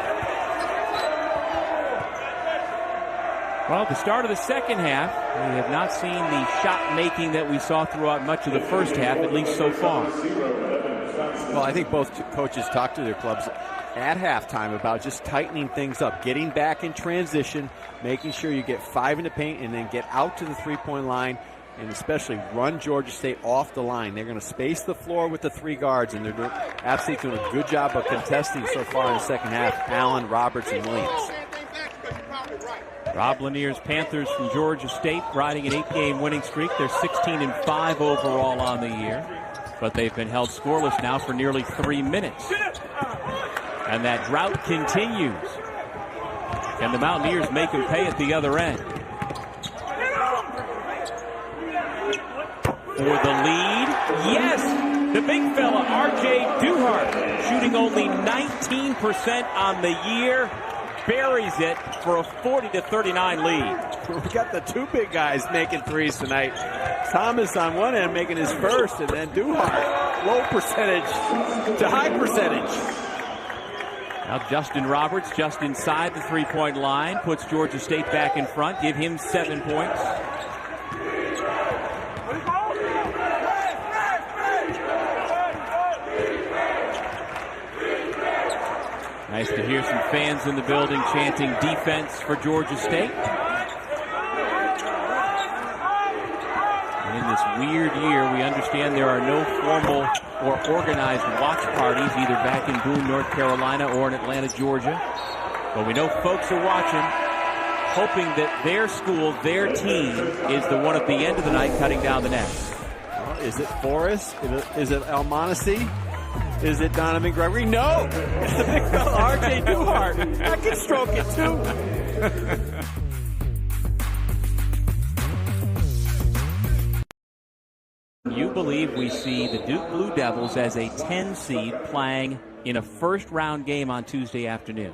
Well, at the start of the second half, we have not seen the shot making that we saw throughout much of the first half, at least so far. Well, I think both coaches talked to their clubs at halftime about just tightening things up, getting back in transition, making sure you get 5 in the paint and then get out to the three-point line, and especially run Georgia State off the line. They're going to space the floor with the 3 guards, and they're App State doing a good job of contesting so far in the second half. Allen, Roberts, and Williams. Rob Lanier's Panthers from Georgia State riding an 8-game winning streak. They're 16-5 overall on the year, but they've been held scoreless now for nearly 3 minutes. And that drought continues. Can the Mountaineers make them pay at the other end? For the lead, yes! The big fella, R.J. Duhart, shooting only 19% on the year, buries it for a 40-39 lead. We got the 2 big guys making threes tonight. Thomas on one end making his first, and then Duhart, low percentage to high percentage. Now Justin Roberts just inside the three-point line, puts Georgia State back in front, give him 7 points. Nice to hear some fans in the building chanting defense for Georgia State. And in this weird year, we understand there are no formal or organized watch parties either back in Boone, North Carolina or in Atlanta, Georgia. But we know folks are watching, hoping that their school, their team, is the one at the end of the night cutting down the nets. Well, is it Forrest? Is it Almonacey? Is it Donovan Gregory? No! It's the big fella, R.J. Duhart. I can stroke it, too. You believe we see the Duke Blue Devils as a 10 seed playing in a first-round game on Tuesday afternoon?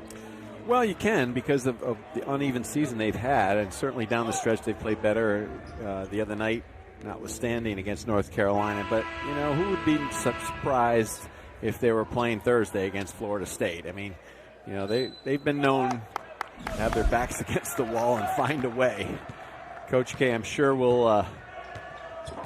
Well, you can because of the uneven season they've had, and certainly down the stretch they played better the other night, notwithstanding against North Carolina. But, you know, who would be surprised if they were playing Thursday against Florida State? I mean, you know, they've been known to have their backs against the wall and find a way. Coach K, I'm sure, will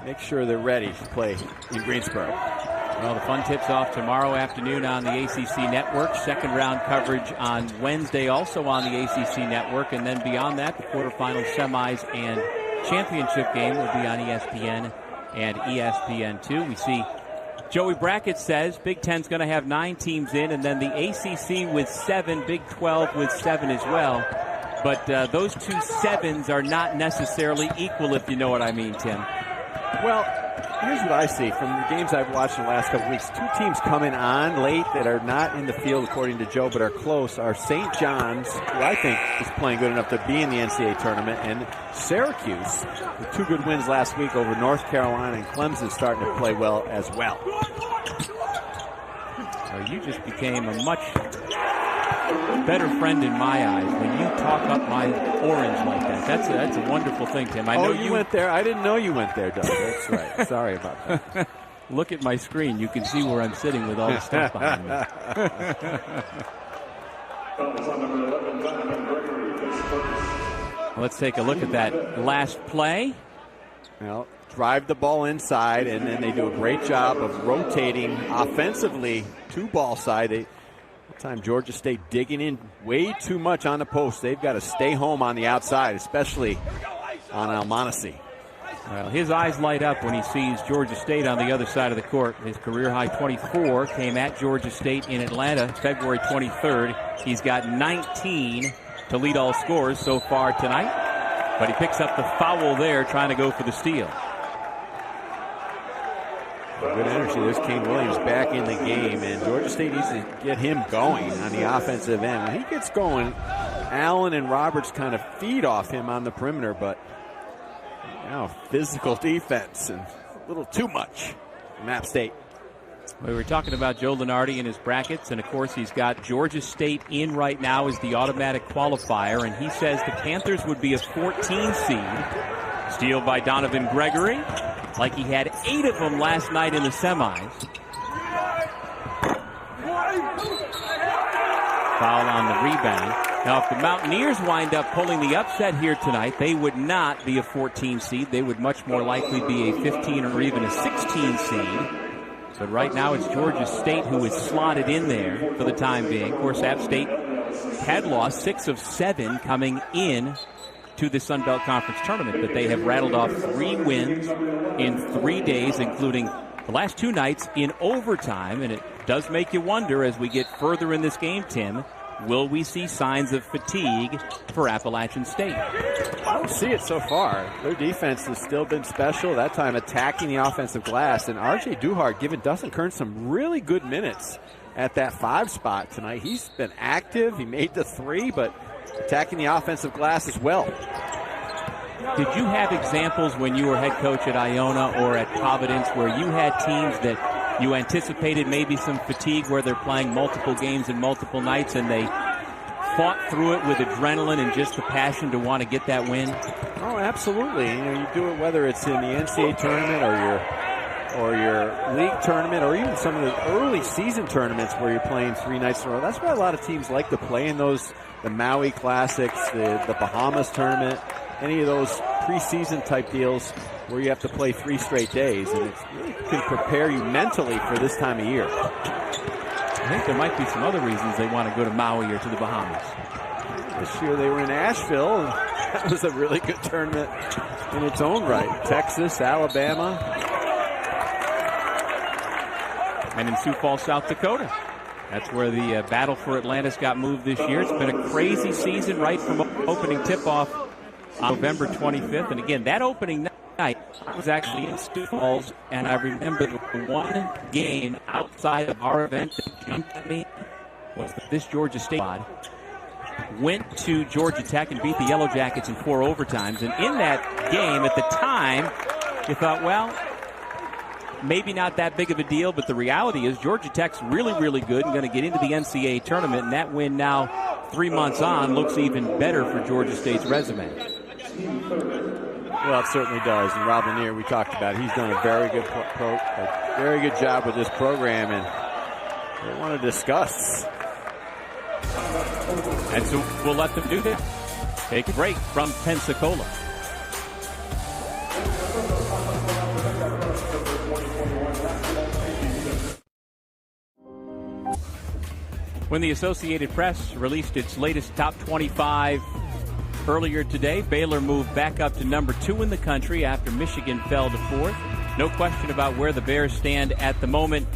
make sure they're ready to play in Greensboro. Well, the fun tips off tomorrow afternoon on the ACC Network. Second round coverage on Wednesday, also on the ACC Network. And then beyond that, the quarterfinals, semis, and championship game will be on ESPN and ESPN2. We see Joey Brackett says Big Ten's going to have 9 teams in, and then the ACC with 7, Big 12 with 7 as well. But those 2 sevens are not necessarily equal, if you know what I mean, Tim. Well, here's what I see from the games I've watched in the last couple weeks. 2 teams coming on late that are not in the field, according to Joe, but are close, are St. John's, who I think is playing good enough to be in the NCAA tournament, and Syracuse, with 2 good wins last week over North Carolina, and Clemson starting to play well as well. Well, you just became a much better friend in my eyes when you talk up my orange like that. That's a wonderful thing, Tim. I know you went there. I didn't know you went there, Doug. That's right. Sorry about that. Look at my screen. You can see where I'm sitting with all the stuff behind me. Let's take a look at that last play. Well, drive the ball inside, and then they do a great job of rotating offensively to ball side. Time Georgia State digging in way too much on the post. They've got to stay home on the outside, especially on Almonacey. Well, his eyes light up when he sees Georgia State on the other side of the court. His career-high 24 came at Georgia State in Atlanta February 23rd. He's got 19 to lead all scorers so far tonight, but he picks up the foul there trying to go for the steal. Good energy. There's Kane Williams back in the game, and Georgia State needs to get him going on the offensive end. When he gets going, Allen and Roberts kind of feed off him on the perimeter, but now physical defense and a little too much from App State. We were talking about Joe Lunardi and his brackets, and of course he's got Georgia State in right now as the automatic qualifier, and he says the Panthers would be a 14 seed. Steal by Donovan Gregory, like he had 8 of them last night in the semis. Foul on the rebound. Now, if the Mountaineers wind up pulling the upset here tonight, they would not be a 14 seed. They would much more likely be a 15 or even a 16 seed. But right now it's Georgia State who is slotted in there for the time being. Of course, App State had lost 6 of 7 coming in to the Sun Belt Conference tournament, but they have rattled off 3 wins in 3 days, including the last 2 nights in overtime. And it does make you wonder as we get further in this game, Tim, will we see signs of fatigue for Appalachian State? I don't see it so far. Their defense has still been special, that time attacking the offensive glass. And R.J. Duhart giving Dustin Kern some really good minutes at that 5 spot tonight. He's been active. He made the 3, but attacking the offensive glass as well. Did you have examples when you were head coach at Iona or at Providence where you had teams that you anticipated maybe some fatigue where they're playing multiple games and multiple nights and they fought through it with adrenaline and just the passion to want to get that win? Oh, absolutely. You know, you do it whether it's in the NCAA tournament or your league tournament or even some of the early season tournaments where you're playing 3 nights in a row. That's why a lot of teams like to play in those, the Maui Classics, the Bahamas tournament, any of those preseason type deals where you have to play 3 straight days, and it really can prepare you mentally for this time of year. think there might be some other reasons they want to go to Maui or to the Bahamas. This year they were in Asheville, and that was a really good tournament in its own right. Texas, Alabama. And in Sioux Falls, South Dakota. That's where the battle for Atlantis got moved this year. It's been a crazy season right from opening tip-off on November 25th. And again, that opening night was actually in Sioux Falls. And I remember the one game outside of our event that came to me was this Georgia State squad went to Georgia Tech and beat the Yellow Jackets in 4 overtimes. And in that game, at the time, you thought, well, maybe not that big of a deal, but the reality is Georgia Tech's really, really good and going to get into the NCAA tournament, and that win now, 3 months on, looks even better for Georgia State's resume. Well, it certainly does. And Rob Lanier, we talked about, he's done a very good job with this program, and they want to discuss. And so we'll let them do that. Take a break from Pensacola. When the Associated Press released its latest top 25 earlier today, Baylor moved back up to number 2 in the country after Michigan fell to 4th. No question about where the Bears stand at the moment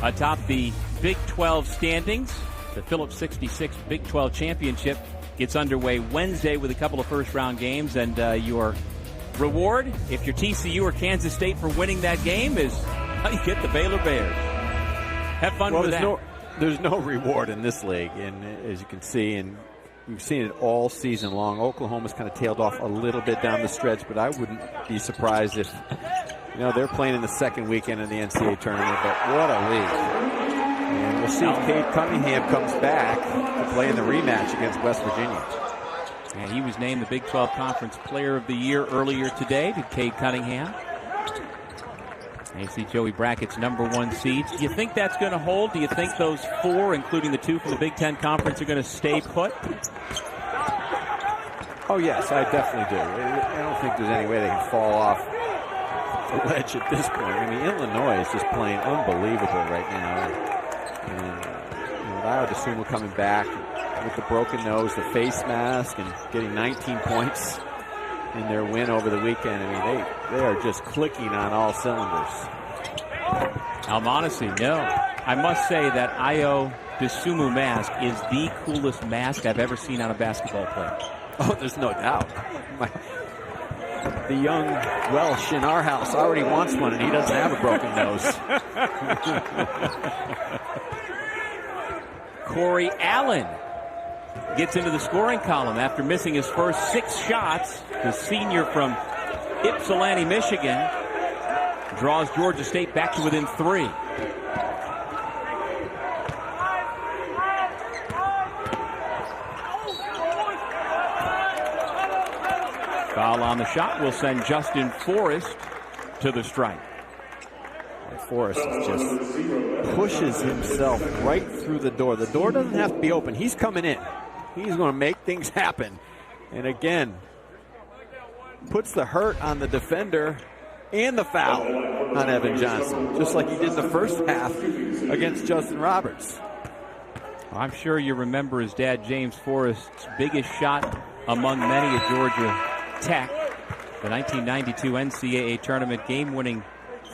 atop the Big 12 standings. The Phillips 66 Big 12 Championship gets underway Wednesday with a couple of first-round games, and your reward, if you're TCU or Kansas State for winning that game, is you get the Baylor Bears. Have fun with that. There's no reward in this league, and as you can see, and we've seen it all season long. Oklahoma's kind of tailed off a little bit down the stretch, but I wouldn't be surprised if, they're playing in the second weekend of the NCAA tournament, but what a league. And we'll see if Cade Cunningham comes back to play in the rematch against West Virginia. And he was named the Big 12 Conference Player of the Year earlier today to Cade Cunningham. AC Joey Brackett's #1 seeds. Do you think that's going to hold? Do you think those 4, including the 2 from the Big 10 Conference, are going to stay put? Oh, yes, I definitely do. I don't think there's any way they can fall off the ledge at this point. I mean, Illinois is just playing unbelievable right now. And Iowa DeSumo coming back with the broken nose, the face mask, and getting 19 points in their win over the weekend. I mean, they are just clicking on all cylinders. Almonacin, no. I must say that Io DeSumo mask is the coolest mask I've ever seen on a basketball player. Oh, there's no doubt. The young Welsh in our house already wants one, and he doesn't have a broken nose. Corey Allen gets into the scoring column after missing his first 6 shots. The senior from Ypsilanti, Michigan, draws Georgia State back to within 3. Foul on the shot will send Justin Forrest to the strike. Forrest just pushes himself right through the door. The door doesn't have to be open. He's coming in. He's going to make things happen. And again, puts the hurt on the defender and the foul on Evan Johnson, just like he did in the first half against Justin Roberts. I'm sure you remember his dad, James Forrest's biggest shot among many at Georgia Tech, the 1992 NCAA tournament game-winning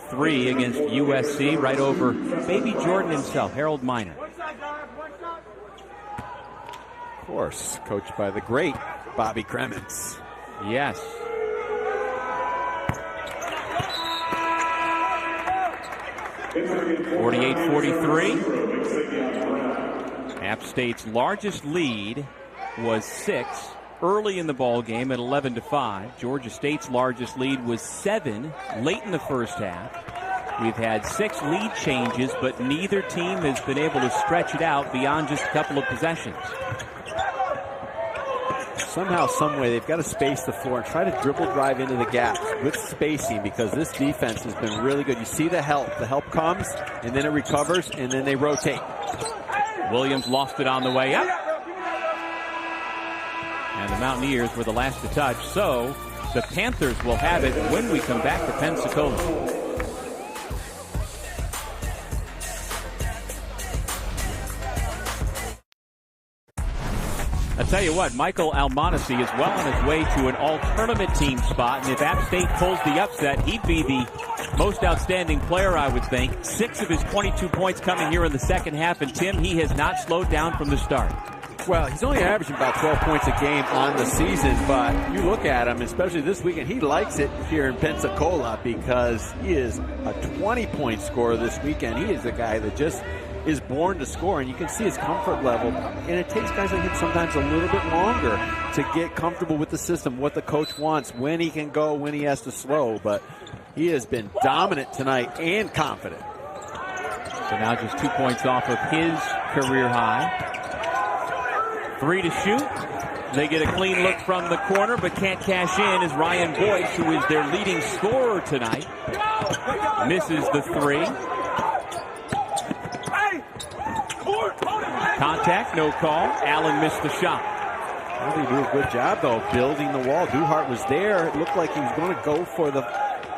3 against USC, right over baby Jordan himself, Harold Miner. Of course, coached by the great Bobby Cremens. Yes. (48-43). App State's largest lead was 6 early in the ball game at 11-5. Georgia State's largest lead was 7 late in the first half. We've had 6 lead changes, but neither team has been able to stretch it out beyond just a couple of possessions. Somehow, some way, they've got to space the floor and try to dribble drive into the gaps with spacing, because this defense has been really good. You see the help. The help comes, and then it recovers, and then they rotate. Williams lost it on the way up. And the Mountaineers were the last to touch, so the Panthers will have it when we come back to Pensacola. I'll tell you what, Michael Almonacci is well on his way to an all-tournament team spot, and if App State pulls the upset, he'd be the most outstanding player, I would think. 6 of his 22 points coming here in the second half, and Tim, he has not slowed down from the start. Well, he's only averaging about 12 points a game on the season, but you look at him, especially this weekend, he likes it here in Pensacola because he is a 20-point scorer this weekend. He is a guy that just is born to score, and you can see his comfort level. And it takes guys like him sometimes a little bit longer to get comfortable with the system, what the coach wants, when he can go, when he has to slow. But he has been dominant tonight and confident. So now just 2 points off of his career high. 3 to shoot. They get a clean look from the corner, but can't cash in as Ryan Boyce, who is their leading scorer tonight, misses the 3. Contact, no call. Allen missed the shot. Well, they do a good job, though, building the wall. Duhart was there. It looked like he was going to go for the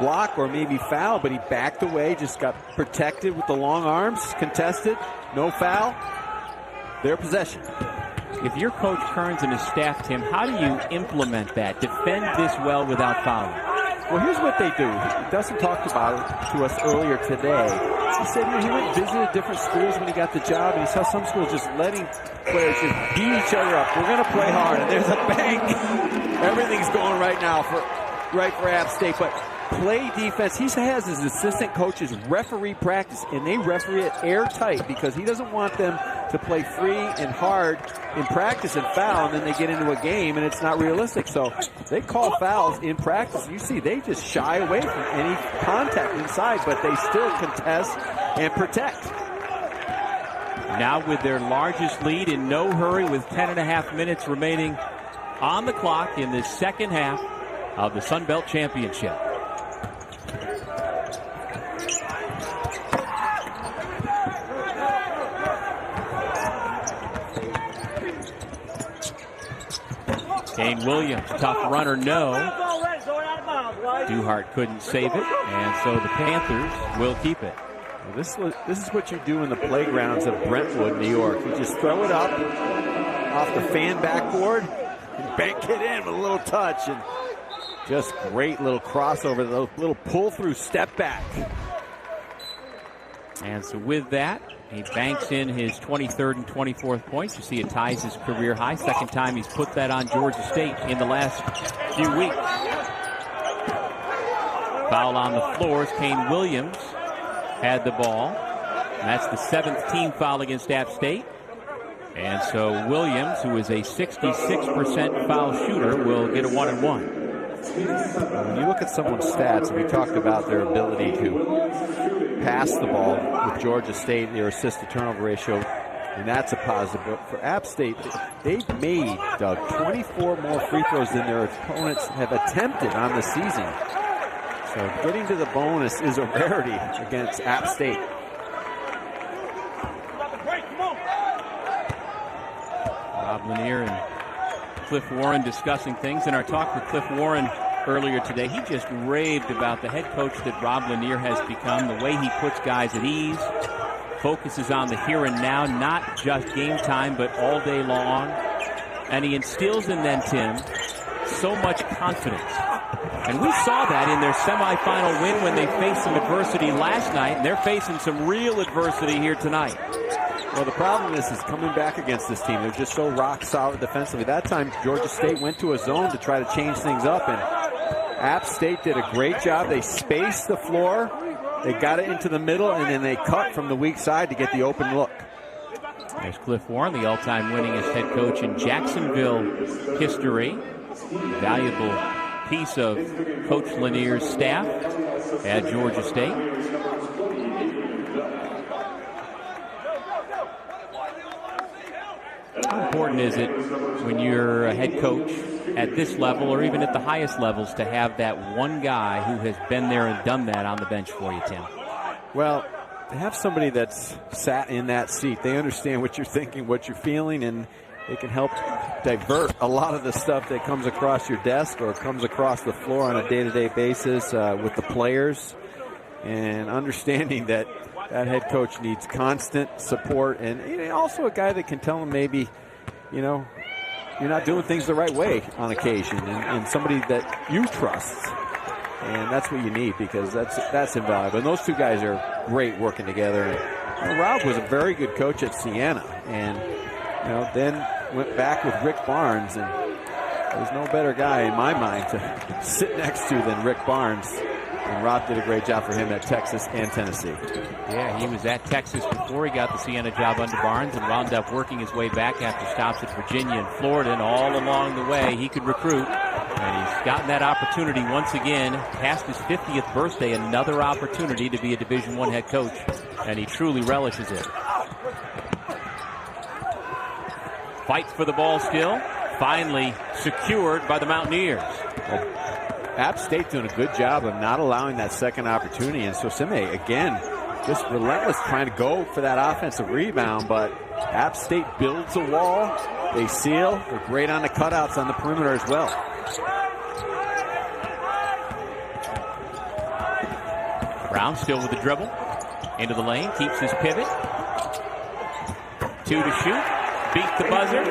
block or maybe foul, but he backed away, just got protected with the long arms, contested, no foul. Their possession. If you're Coach Kearns and his staff, Tim, how do you implement that? Defend this well without fouling? Well, here's what they do. Dustin talked about it to us earlier today. He said he went and visited different schools when he got the job, and he saw some schools just letting players just beat each other up. We're going to play hard, and there's a bang. Everything's going right now for App State, but play defense. He has his assistant coaches referee practice, and they referee it airtight because he doesn't want them to play free and hard in practice and foul, and then they get into a game and it's not realistic. So they call fouls in practice. You see, they just shy away from any contact inside, but they still contest and protect. Now with their largest lead, in no hurry, with 10.5 minutes remaining on the clock in the second half of the Sun Belt Championship. Kane Williams, tough runner, no. Duhart couldn't save it, and so the Panthers will keep it. Well, this is what you do in the playgrounds of Brentwood, New York. You just throw it up off the fan backboard and bank it in with a little touch, and just great little crossover, little pull-through step back. And so with that, he banks in his 23rd and 24th points. You see it ties his career high. Second time he's put that on Georgia State in the last few weeks. Foul on the floors. Kane Williams had the ball. And that's the 7th team foul against App State. And so Williams, who is a 66% foul shooter, will get a 1-and-1. When you look at someone's stats, we talked about their ability to pass the ball with Georgia State, their assist-to-turnover ratio, and that's a positive. But for App State, they've made, Doug, 24 more free throws than their opponents have attempted on the season. So getting to the bonus is a rarity against App State. Rob Lanier and Cliff Warren discussing things. In our talk with Cliff Warren earlier today, he just raved about the head coach that Rob Lanier has become, the way he puts guys at ease, focuses on the here and now, not just game time, but all day long. And he instills in them, Tim, so much confidence. And we saw that in their semifinal win when they faced some adversity last night, and they're facing some real adversity here tonight. Well, the problem is coming back against this team. They're just so rock solid defensively. That time, Georgia State went to a zone to try to change things up, and App State did a great job. They spaced the floor, they got it into the middle, and then they cut from the weak side to get the open look. There's Cliff Warren, the all-time winningest head coach in Jacksonville history. Valuable piece of Coach Lanier's staff at Georgia State. How important is it when you're a head coach at this level or even at the highest levels to have that one guy who has been there and done that on the bench for you, Tim? Well, to have somebody that's sat in that seat, they understand what you're thinking, what you're feeling, and they can help divert a lot of the stuff that comes across your desk or comes across the floor on a day-to-day basis with the players, and understanding that that head coach needs constant support, and also a guy that can tell him maybe, you're not doing things the right way on occasion, and somebody that you trust. And that's what you need, because that's invaluable. And those two guys are great working together. And Rob was a very good coach at Siena, and then went back with Rick Barnes, and there's no better guy in my mind to sit next to than Rick Barnes. And Rob did a great job for him at Texas and Tennessee. Yeah, he was at Texas before he got the Siena job under Barnes, and wound up working his way back after stops at Virginia and Florida. And all along the way, he could recruit. And he's gotten that opportunity once again, past his 50th birthday, another opportunity to be a Division I head coach. And he truly relishes it. Fights for the ball still. Finally secured by the Mountaineers. Well, App State doing a good job of not allowing that second opportunity. And so Sime, again, just relentless trying to go for that offensive rebound. But App State builds a wall. They seal. They're great on the cutouts on the perimeter as well. Brown still with the dribble. Into the lane. Keeps his pivot. 2 to shoot. Beat the buzzer.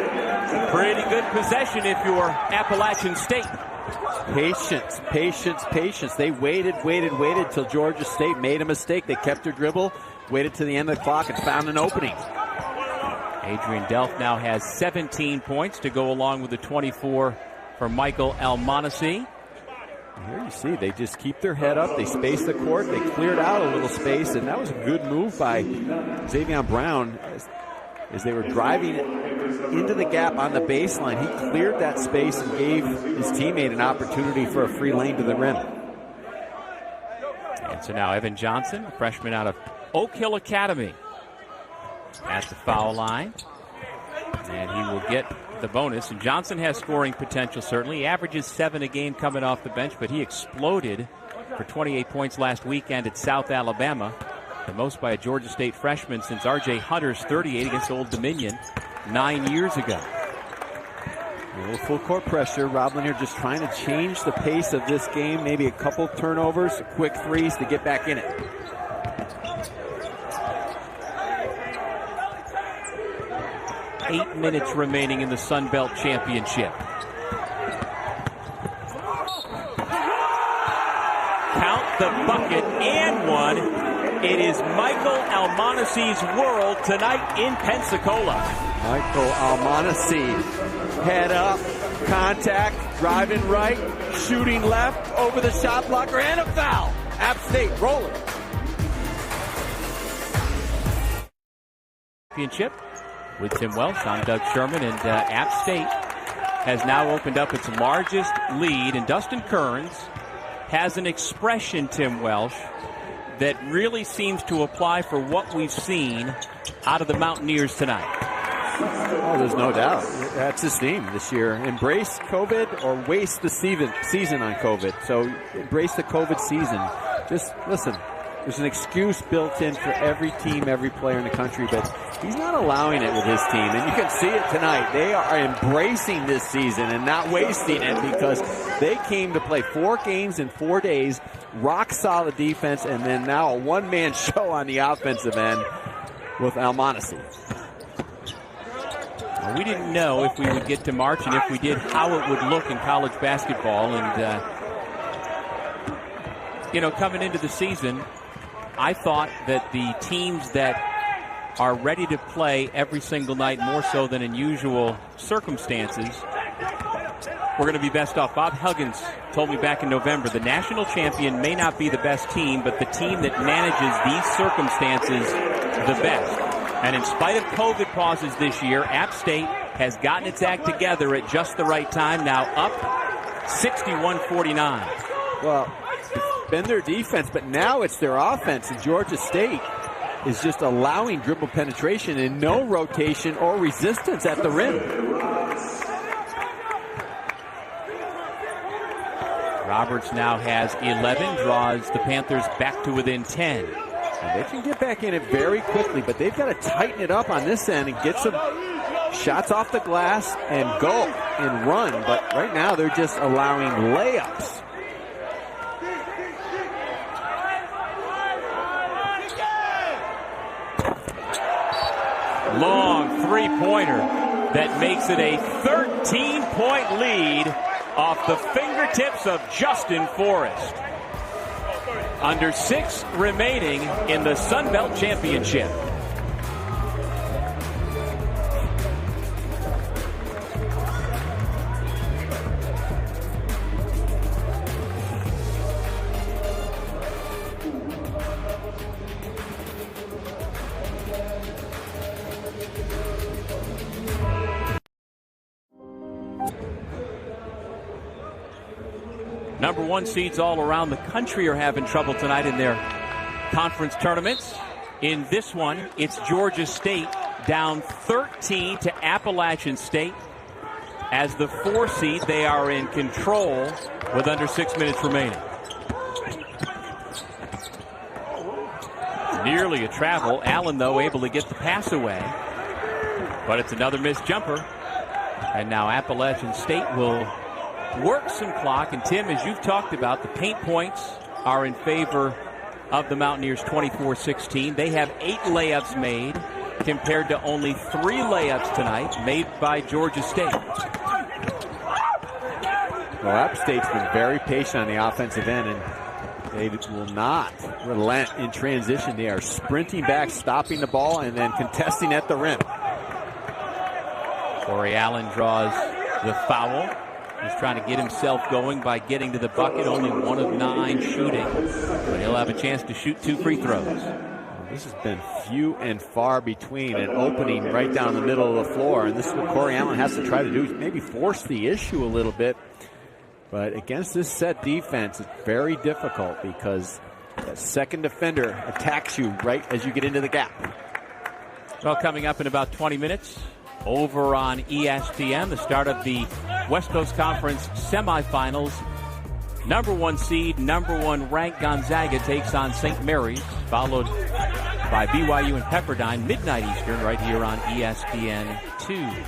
Pretty good possession if you're Appalachian State. Patience, patience, patience. They waited till Georgia State made a mistake. They kept their dribble, waited to the end of the clock, and found an opening. Adrian Delph now has 17 points to go along with the 24 for Michael Almonacci. Here you see, they just keep their head up. They space the court. They cleared out a little space, and that was a good move by Xavier Brown. As they were driving into the gap on the baseline, he cleared that space and gave his teammate an opportunity for a free lane to the rim. And so now Evan Johnson, a freshman out of Oak Hill Academy, at the foul line. And he will get the bonus. And Johnson has scoring potential, certainly. He averages 7 a game coming off the bench, but he exploded for 28 points last weekend at South Alabama. The most by a Georgia State freshman since R.J. Hunter's 38 against Old Dominion 9 years ago. A little full court pressure. Rob Lanier just trying to change the pace of this game. Maybe a couple turnovers, quick threes to get back in it. Eight minutes remaining in the Sun Belt Championship. Count the bucket and one. It is Michael Almonacci's world tonight in Pensacola. Michael Almonacci, head up, contact, driving right, shooting left, over the shot blocker, and a foul. App State rolling. Championship with Tim Welsh on Doug Sherman, and App State has now opened up its largest lead, and Dustin Kearns has an expression, Tim Welsh, that really seems to apply for what we've seen out of the Mountaineers tonight. Oh, there's no doubt. That's his theme this year. Embrace COVID or waste the season on COVID. So embrace the COVID season. Just listen, there's an excuse built in for every team, every player in the country, but he's not allowing it with his team. And you can see it tonight. They are embracing this season and not wasting it, because they came to play 4 games in 4 days, rock solid defense, and then now a one-man show on the offensive end with Almonacci. Well, we didn't know if we would get to March, and if we did, how it would look in college basketball. And, coming into the season, I thought that the teams that are ready to play every single night, more so than in usual circumstances, we're going to be best off. Bob Huggins told me back in November, the national champion may not be the best team, but the team that manages these circumstances the best. And in spite of COVID pauses this year, App State has gotten its act together at just the right time, now up 61-49. Well, it's been their defense, but now it's their offense, and Georgia State is just allowing dribble penetration and no rotation or resistance at the rim. Roberts now has 11, draws the Panthers back to within 10. And they can get back in it very quickly, but they've got to tighten it up on this end and get some shots off the glass and go and run. But right now they're just allowing layups. Long three-pointer. that makes it a 13-point lead off the fingertips of Justin Forrest. Under 6 remaining in the Sun Belt Championship. Number 1 seeds all around the country are having trouble tonight in their conference tournaments. In this one, it's Georgia State down 13 to Appalachian State. As the 4 seed, they are in control with under 6 minutes remaining. Nearly a travel. Allen, though, able to get the pass away. But it's another missed jumper. And now Appalachian State will work some clock. And Tim, as you've talked about, the paint points are in favor of the Mountaineers 24-16. They have 8 layups made compared to only 3 layups tonight made by Georgia State. Well, App State's been very patient on the offensive end, and they will not relent in transition. They are sprinting back, stopping the ball, and then contesting at the rim. Corey Allen draws the foul. He's trying to get himself going by getting to the bucket. Only 1 of 9 shooting. But he'll have a chance to shoot 2 free throws. This has been few and far between, an opening right down the middle of the floor. And this is what Corey Allen has to try to do, maybe force the issue a little bit. But against this set defense, it's very difficult because that second defender attacks you right as you get into the gap. Well, coming up in about 20 minutes, over on ESPN, the start of the West Coast Conference semifinals. Number 1 seed, number 1 ranked Gonzaga takes on St. Mary's, followed by BYU and Pepperdine, midnight Eastern, right here on ESPN2.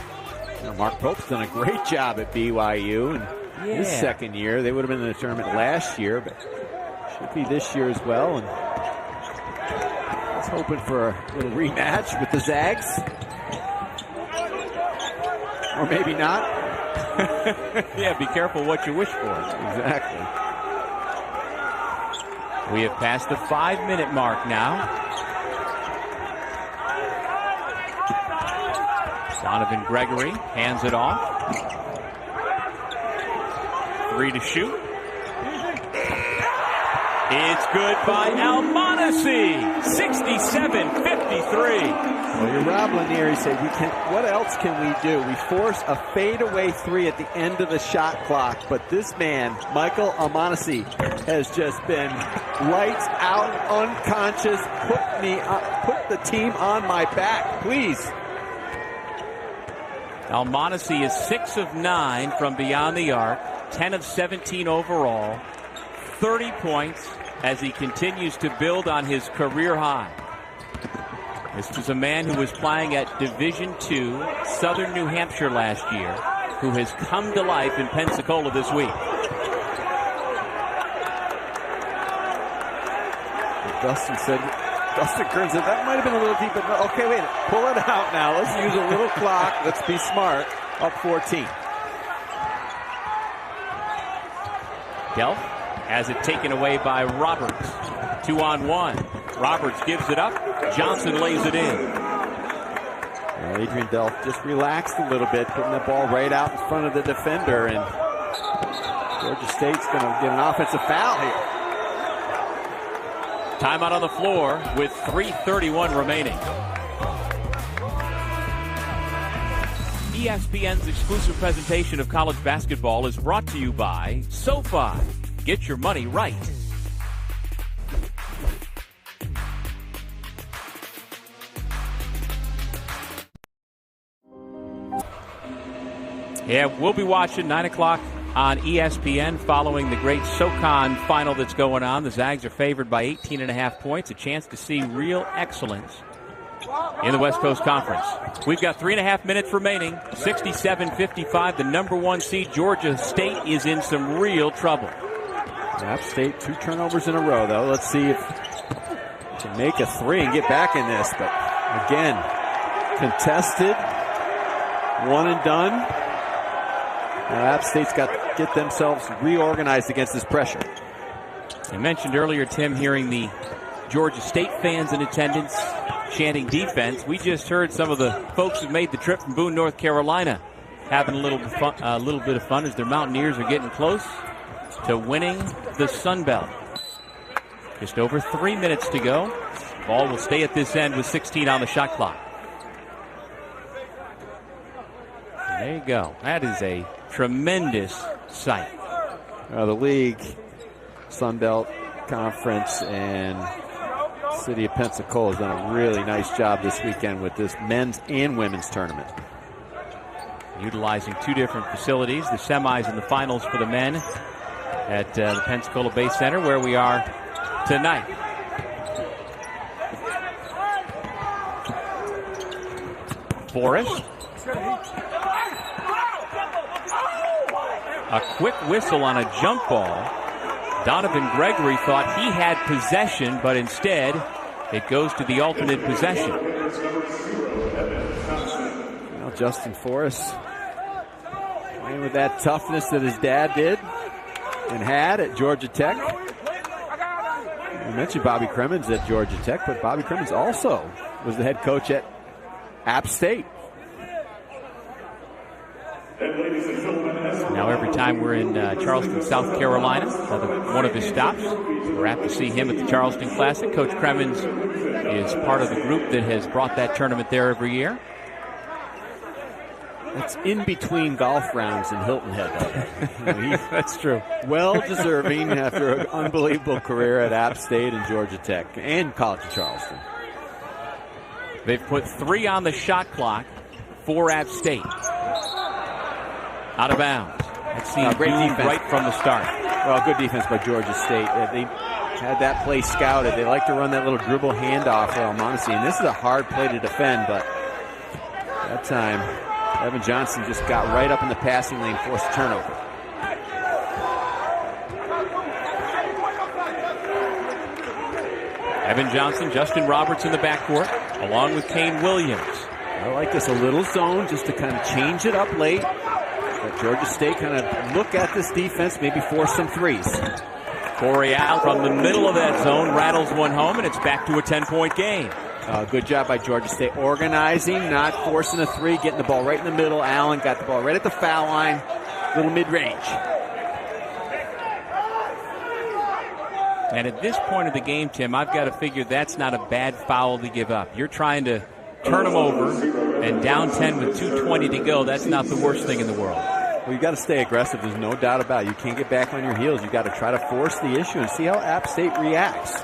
Mark Pope's done a great job at BYU, and his second year. They would have been in the tournament last year, but should be this year as well. And he's hoping for a little rematch with the Zags. Or maybe not. Yeah, be careful what you wish for. Exactly. We have passed the 5-minute mark now. Donovan Gregory hands it off. 3 to shoot. It's good by Almonacci. 67-53. Well, you're Rob Lanier. He said, what else can we do? We force a fadeaway 3 at the end of the shot clock, but this man, Michael Almonacci, has just been lights out, unconscious, put the team on my back, please. Almonacci is 6 of 9 from beyond the arc, 10 of 17 overall, 30 points as he continues to build on his career high. This was a man who was playing at Division II, Southern New Hampshire last year, who has come to life in Pensacola this week. Dustin Kern said that might have been a little deep, but okay, wait, pull it out now. Let's use a little clock. Let's be smart. Up 14. Delph has it taken away by Roberts. 2-on-1. Roberts gives it up. Johnson lays it in. Well, Adrian Delph just relaxed a little bit, putting the ball right out in front of the defender, and Georgia State's going to get an offensive foul here. Timeout on the floor with 3:31 remaining. ESPN's exclusive presentation of college basketball is brought to you by SoFi. Get your money right. Yeah, we'll be watching 9 o'clock on ESPN following the great SoCon final that's going on. The Zags are favored by 18.5 points, a chance to see real excellence in the West Coast Conference. We've got 3.5 minutes remaining, 67-55. The number 1 seed, Georgia State, is in some real trouble. App State, 2 turnovers in a row, though. Let's see if they can make a 3 and get back in this. But again, contested. One and done. Now App State's got to get themselves reorganized against this pressure. You mentioned earlier, Tim, hearing the Georgia State fans in attendance chanting defense. We just heard some of the folks who made the trip from Boone, North Carolina, having a little bit of fun as their Mountaineers are getting close to winning the Sun Belt. Just over 3 minutes to go. Ball will stay at this end with 16 on the shot clock. There you go. That is a tremendous sight. The league, Sun Belt Conference, and City of Pensacola has done a really nice job this weekend with this men's and women's tournament. Utilizing two different facilities, the semis and the finals for the men at the Pensacola Bay Center, where we are tonight. Forrest. A quick whistle on a jump ball. Donovan Gregory thought he had possession, but instead it goes to the alternate possession. Well, Justin Forrest playing with that toughness that his dad did and had at Georgia Tech. You mentioned Bobby Cremins at Georgia Tech, but Bobby Cremins also was the head coach at App State. Now every time we're in Charleston, South Carolina, one of his stops, we're apt to see him at the Charleston Classic. Coach Cremins is part of the group that has brought that tournament there every year. It's in between golf rounds in Hilton Head. That's true. Well deserving after an unbelievable career at App State and Georgia Tech and College of Charleston. They've put 3 on the shot clock for App State. Out of bounds. That seemed great defense right from the start. Well, good defense by Georgia State. They had that play scouted. They like to run that little dribble handoff for Almonacci, and this is a hard play to defend, but that time Evan Johnson just got right up in the passing lane, forced a turnover. Evan Johnson, Justin Roberts in the backcourt, along with Kane Williams. I like this, a little zone just to kind of change it up late. Let Georgia State kind of look at this defense, maybe force some threes. Corey out from the middle of that zone, rattles one home, and it's back to a 10-point game. Good job by Georgia State organizing, not forcing a three, getting the ball right in the middle. Allen got the ball right at the foul line, little mid-range. And at this point of the game, Tim, I've got to figure that's not a bad foul to give up. You're trying to turn them over, and down 10 with 2:20 to go. That's not the worst thing in the world. Well, you got to stay aggressive. There's no doubt about it. You can't get back on your heels. You got to try to force the issue and see how App State reacts.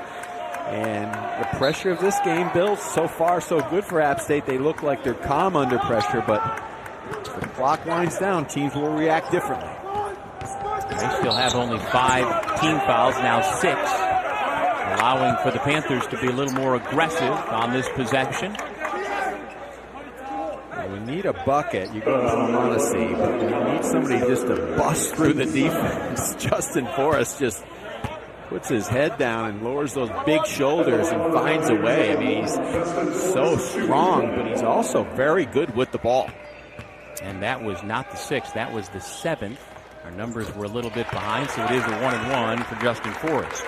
And the pressure of this game builds. So far, so good for App State. They look like they're calm under pressure, but if the clock winds down, teams will react differently. They still have only 5 team fouls, now 6, allowing for the Panthers to be a little more aggressive on this possession. We need a bucket. You go to Almonacci, but you need somebody just to bust through the defense. Justin Forrest just puts his head down and lowers those big shoulders and finds a way. I mean, he's so strong, but he's also very good with the ball. And that was not the 6th. That was the 7th. Our numbers were a little bit behind, so it is a 1-and-1 for Justin Forrest.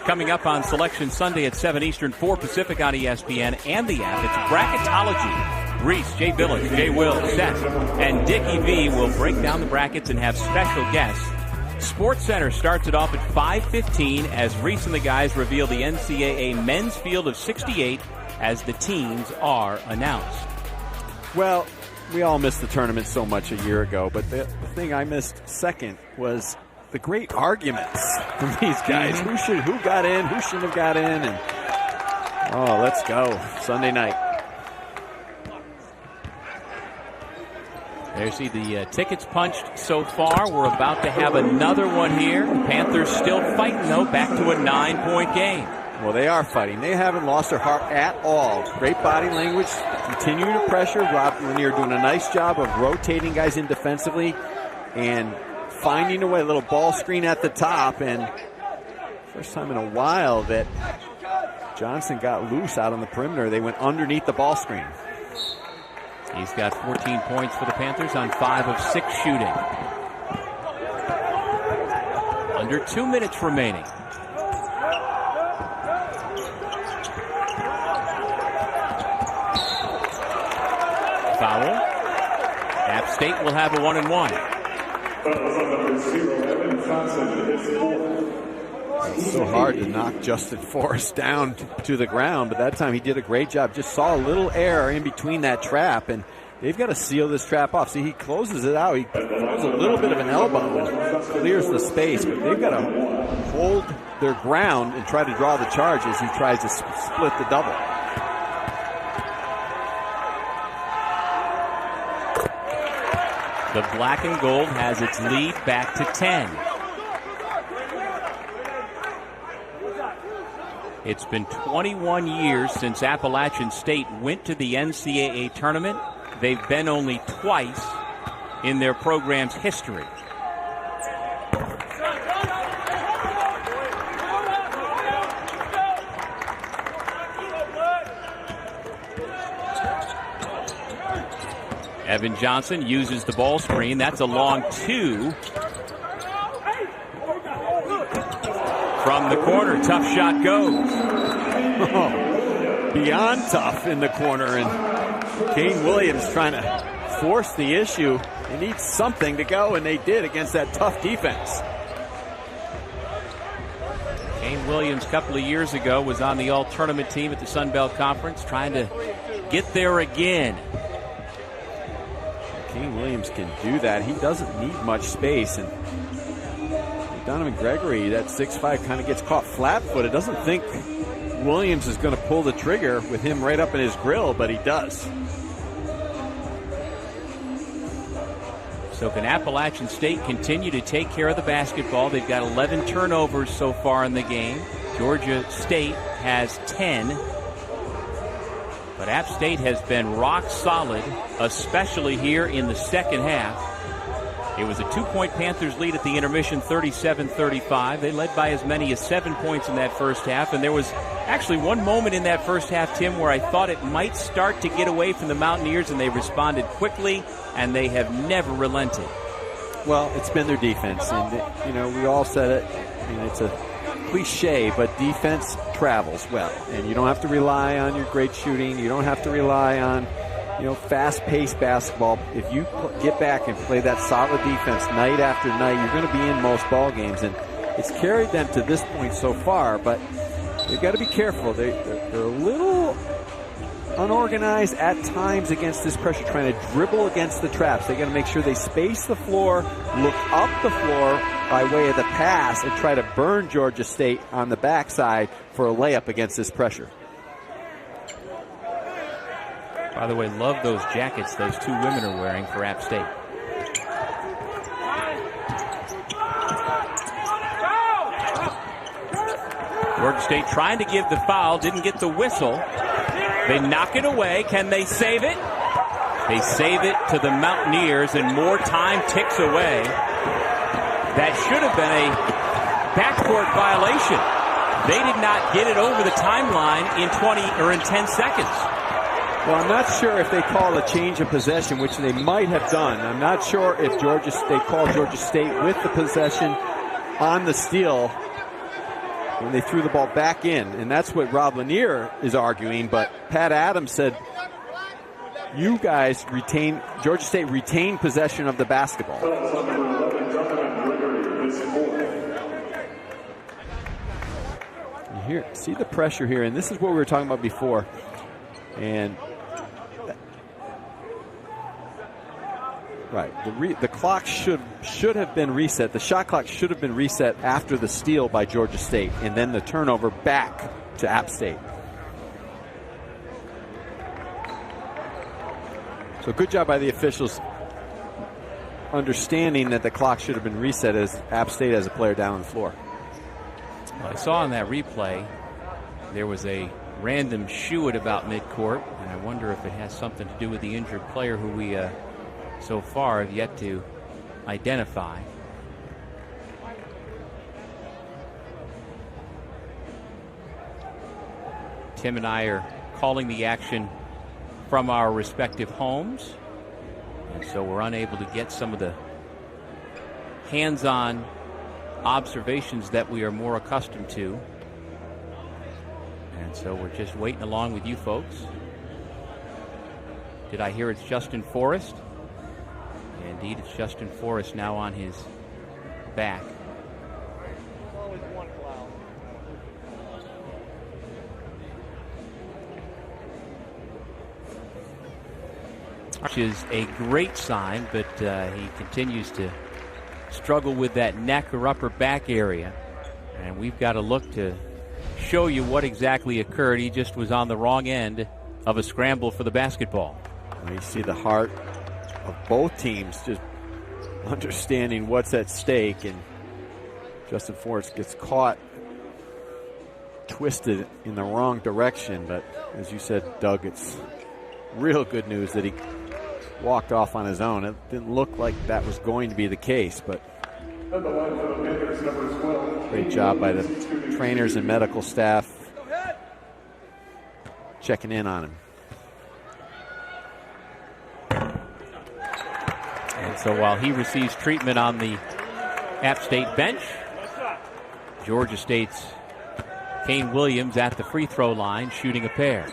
Coming up on Selection Sunday at 7 Eastern, 4 Pacific on ESPN and the app, it's Bracketology. Reese, Jay Billich, Jay Will, Seth, and Dickie V will break down the brackets and have special guests. Sports Center starts it off at 5:15 as Reese and the guys reveal the NCAA men's field of 68 as the teams are announced. Well, we all missed the tournament so much a year ago, but the thing I missed second was the great arguments from these guys. Mm-hmm. Who got in, who shouldn't have got in, and let's go. Sunday night. There's the tickets punched so far. We're about to have another one here. The Panthers still fighting, though, back to a 9-point game. Well, they are fighting. They haven't lost their heart at all. Great body language, continuing to pressure. Rob Lanier doing a nice job of rotating guys in defensively and finding a way, a little ball screen at the top. And first time in a while that Johnson got loose out on the perimeter. They went underneath the ball screen. He's got 14 points for the Panthers on 5 of 6 shooting. Under 2 minutes remaining. Foul. App State will have a 1-and-1. It's so hard to knock Justin Forrest down to the ground, but that time he did a great job. Just saw a little error in between that trap, and they've got to seal this trap off. See, he closes it out. He throws a little bit of an elbow and clears the space, but they've got to hold their ground and try to draw the charge as he tries to split the double. The black and gold has its lead back to 10. It's been 21 years since Appalachian State went to the NCAA tournament. They've been only twice in their program's history. Evan Johnson uses the ball screen. That's a long 2. From the corner, tough shot goes. Beyond tough in the corner, and Kane Williams trying to force the issue. They need something to go, and they did against that tough defense. Kane Williams, a couple of years ago, was on the all-tournament team at the Sun Belt Conference, trying to get there again. Kane Williams can do that. He doesn't need much space, and Donovan Gregory, that 6'5", kind of gets caught flat-footed. Doesn't think Williams is going to pull the trigger with him right up in his grill, but he does. So can Appalachian State continue to take care of the basketball? They've got 11 turnovers so far in the game. Georgia State has 10. But App State has been rock solid, especially here in the second half. It was a 2-point Panthers lead at the intermission, 37-35. They led by as many as 7 points in that first half. And there was actually one moment in that first half, Tim, where I thought it might start to get away from the Mountaineers, and they responded quickly, and they have never relented. Well, it's been their defense. And, we all said it. It's a cliche, but defense travels well. And you don't have to rely on your great shooting. You don't have to rely on fast-paced basketball. If you get back and play that solid defense night after night, you're going to be in most ball games. And it's carried them to this point so far, but they've got to be careful. They're a little unorganized at times against this pressure, trying to dribble against the traps. They got to make sure they space the floor, look up the floor by way of the pass, and try to burn Georgia State on the backside for a layup against this pressure. By the way, love those jackets those two women are wearing for App State. Georgia State trying to give the foul, didn't get the whistle. They knock it away. Can they save it? They save it to the Mountaineers, and more time ticks away. That should have been a backcourt violation. They did not get it over the timeline in 10 seconds. Well, I'm not sure if they call a change of possession, which they might have done. I'm not sure if they called Georgia State with the possession on the steal when they threw the ball back in. And that's what Rob Lanier is arguing. But Pat Adams said, you guys Georgia State retained possession of the basketball. You see the pressure here, and this is what we were talking about before. And right, the clock should have been reset. The shot clock should have been reset after the steal by Georgia State, and then the turnover back to App State. So good job by the officials understanding that the clock should have been reset as App State has a player down on the floor. Well, I saw in that replay there was a random shoe at about midcourt, and I wonder if it has something to do with the injured player who we so far have yet to identify. Tim and I are calling the action from our respective homes. And so we're unable to get some of the hands-on observations that we are more accustomed to. And so we're just waiting along with you folks. Did I hear it's Justin Forrest? Yeah, indeed, it's Justin Forrest now on his back. Which is a great sign, but he continues to struggle with that neck or upper back area. And we've got to look to show you what exactly occurred. He just was on the wrong end of a scramble for the basketball. You see the heart of both teams just understanding what's at stake, and Justin Forrest gets caught twisted in the wrong direction. But as you said, Doug, it's real good news that he walked off on his own. It didn't look like that was going to be the case, but great job by the trainers and medical staff checking in on him. And so while he receives treatment on the App State bench, Georgia State's Kane Williams at the free throw line shooting a pair.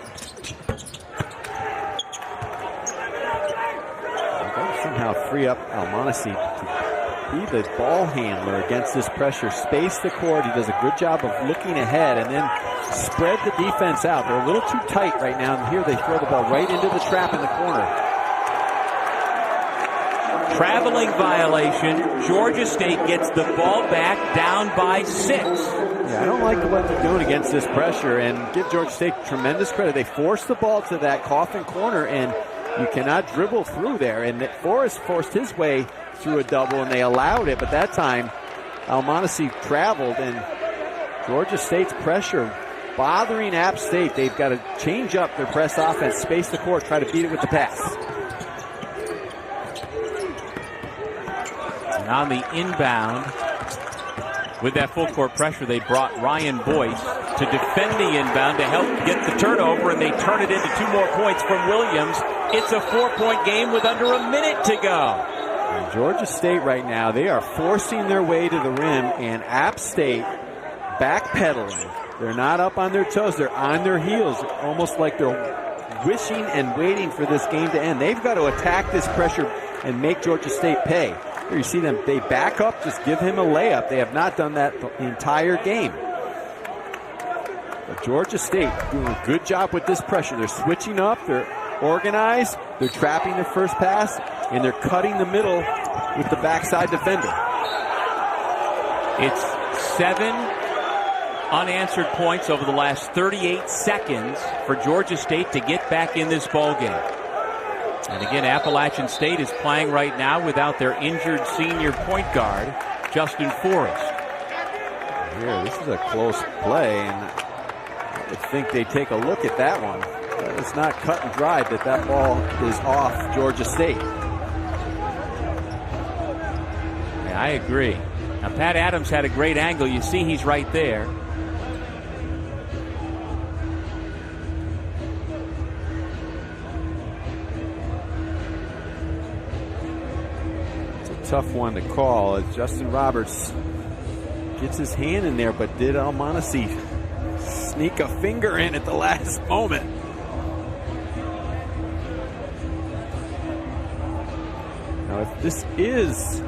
Somehow free up Almonacci to be the ball handler against this pressure, space the court. He does a good job of looking ahead and then spread the defense out. They're a little too tight right now, and here they throw the ball right into the trap in the corner. Traveling violation. Georgia State gets the ball back down by 6. Yeah, I don't like what they're doing against this pressure, and give Georgia State tremendous credit. They forced the ball to that coffin corner, and you cannot dribble through there. And Forrest forced his way through a double, and they allowed it. But that time, Almonacci traveled, and Georgia State's pressure bothering App State. They've got to change up their press offense, space the court, try to beat it with the pass. And on the inbound, with that full court pressure, they brought Ryan Boyce to defend the inbound to help get the turnover, and they turn it into 2 more points from Williams. It's a 4-point game with under a minute to go. And Georgia State right now, they are forcing their way to the rim, and App State backpedaling. They're not up on their toes. They're on their heels, almost like they're wishing and waiting for this game to end. They've got to attack this pressure and make Georgia State pay. Here you see them, they back up, just give him a layup. They have not done that the entire game. But Georgia State doing a good job with this pressure. They're switching up, they're organized, they're trapping their first pass, and they're cutting the middle with the backside defender. It's 7 unanswered points over the last 38 seconds for Georgia State to get back in this ball game. And again, Appalachian State is playing right now without their injured senior point guard, Justin Forrest. Here, this is a close play, and I would think they take a look at that one. It's not cut and dried that ball is off Georgia State. Yeah, I agree. Now, Pat Adams had a great angle. You see he's right there. Tough one to call as Justin Roberts gets his hand in there, but did Almonacci sneak a finger in at the last moment? Now, if this is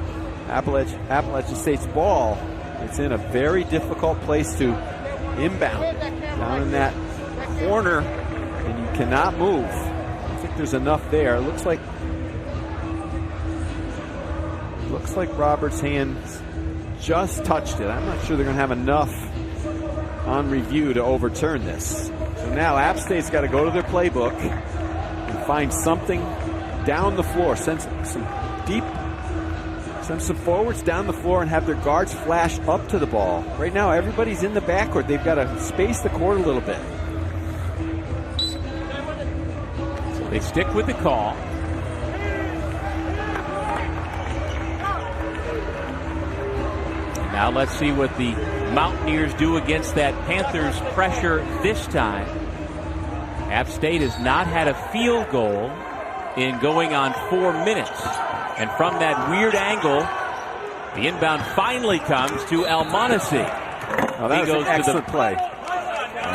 Appalachian State's ball, it's in a very difficult place to inbound. Down in that corner, and you cannot move. I don't think there's enough there. It looks like Roberts' hands just touched it. I'm not sure they're going to have enough on review to overturn this. So now App State's got to go to their playbook and find something down the floor. Send some forwards down the floor and have their guards flash up to the ball. Right now, everybody's in the backcourt. They've got to space the court a little bit. So they stick with the call. Now let's see what the Mountaineers do against that Panthers pressure this time. App State has not had a field goal in going on 4 minutes. And from that weird angle, the inbound finally comes to Almonacey. Oh, that was an excellent play.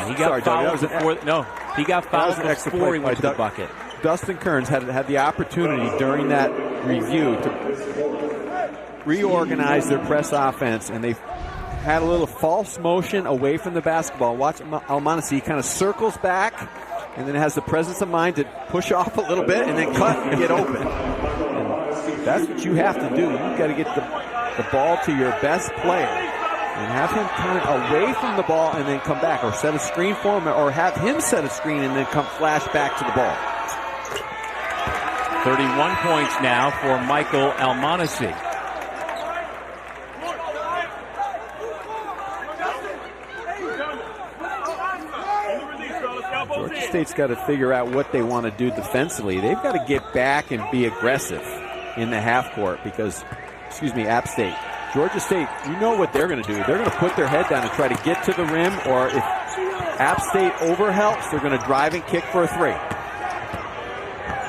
He got fouled before. No, he got fouled before he went to the bucket. Dustin Kearns had the opportunity during that review to reorganize their press offense, and they had a little false motion away from the basketball. Watch Almonacey, he kind of circles back and then has the presence of mind to push off a little bit and then cut and get open. And that's what you have to do. You've got to get the ball to your best player and have him turn away from the ball and then come back, or set a screen for him, or have him set a screen and then come flash back to the ball. 31 points now for Michael Almonacey. Georgia State's got to figure out what they want to do defensively. They've got to get back and be aggressive in the half court because, App State. Georgia State, you know what they're going to do. They're going to put their head down and try to get to the rim, or if App State overhelps, they're going to drive and kick for a three.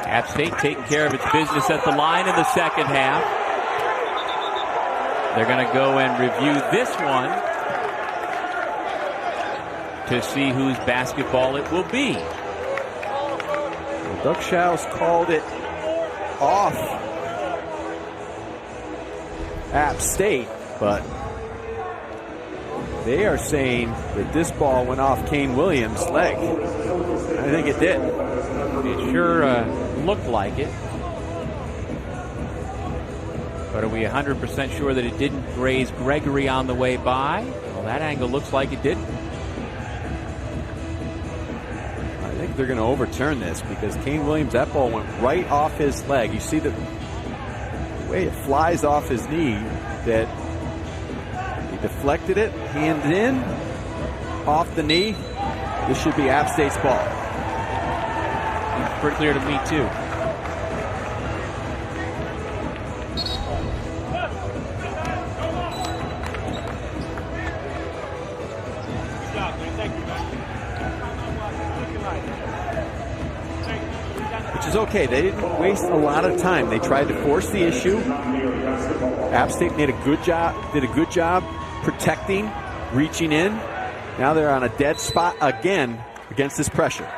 App State taking care of its business at the line in the second half. They're going to go and review this one to see whose basketball it will be. Well, Doug Schaus called it off App State, but they are saying that this ball went off Kane Williams' leg. I think it did. It sure looked like it. But are we 100% sure that it didn't graze Gregory on the way by? Well, that angle looks like it didn't. I think they're going to overturn this because Kane Williams, that ball went right off his leg. You see the way it flies off his knee, that he deflected it, hand in, off the knee. This should be App State's ball. Pretty clear to me, too. Which is okay. They didn't waste a lot of time. They tried to force the issue. App State did a good job protecting, reaching in. Now they're on a dead spot again against this pressure.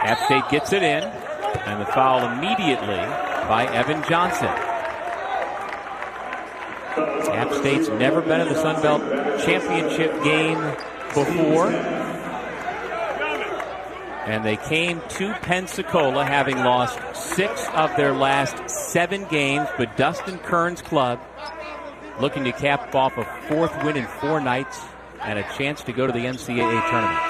App State gets it in, and the foul immediately by Evan Johnson. App State's never been in the Sun Belt Championship game before, and they came to Pensacola having lost 6 of their last 7 games, but Dustin Kearns' club looking to cap off a 4th win in 4 nights and a chance to go to the NCAA tournament.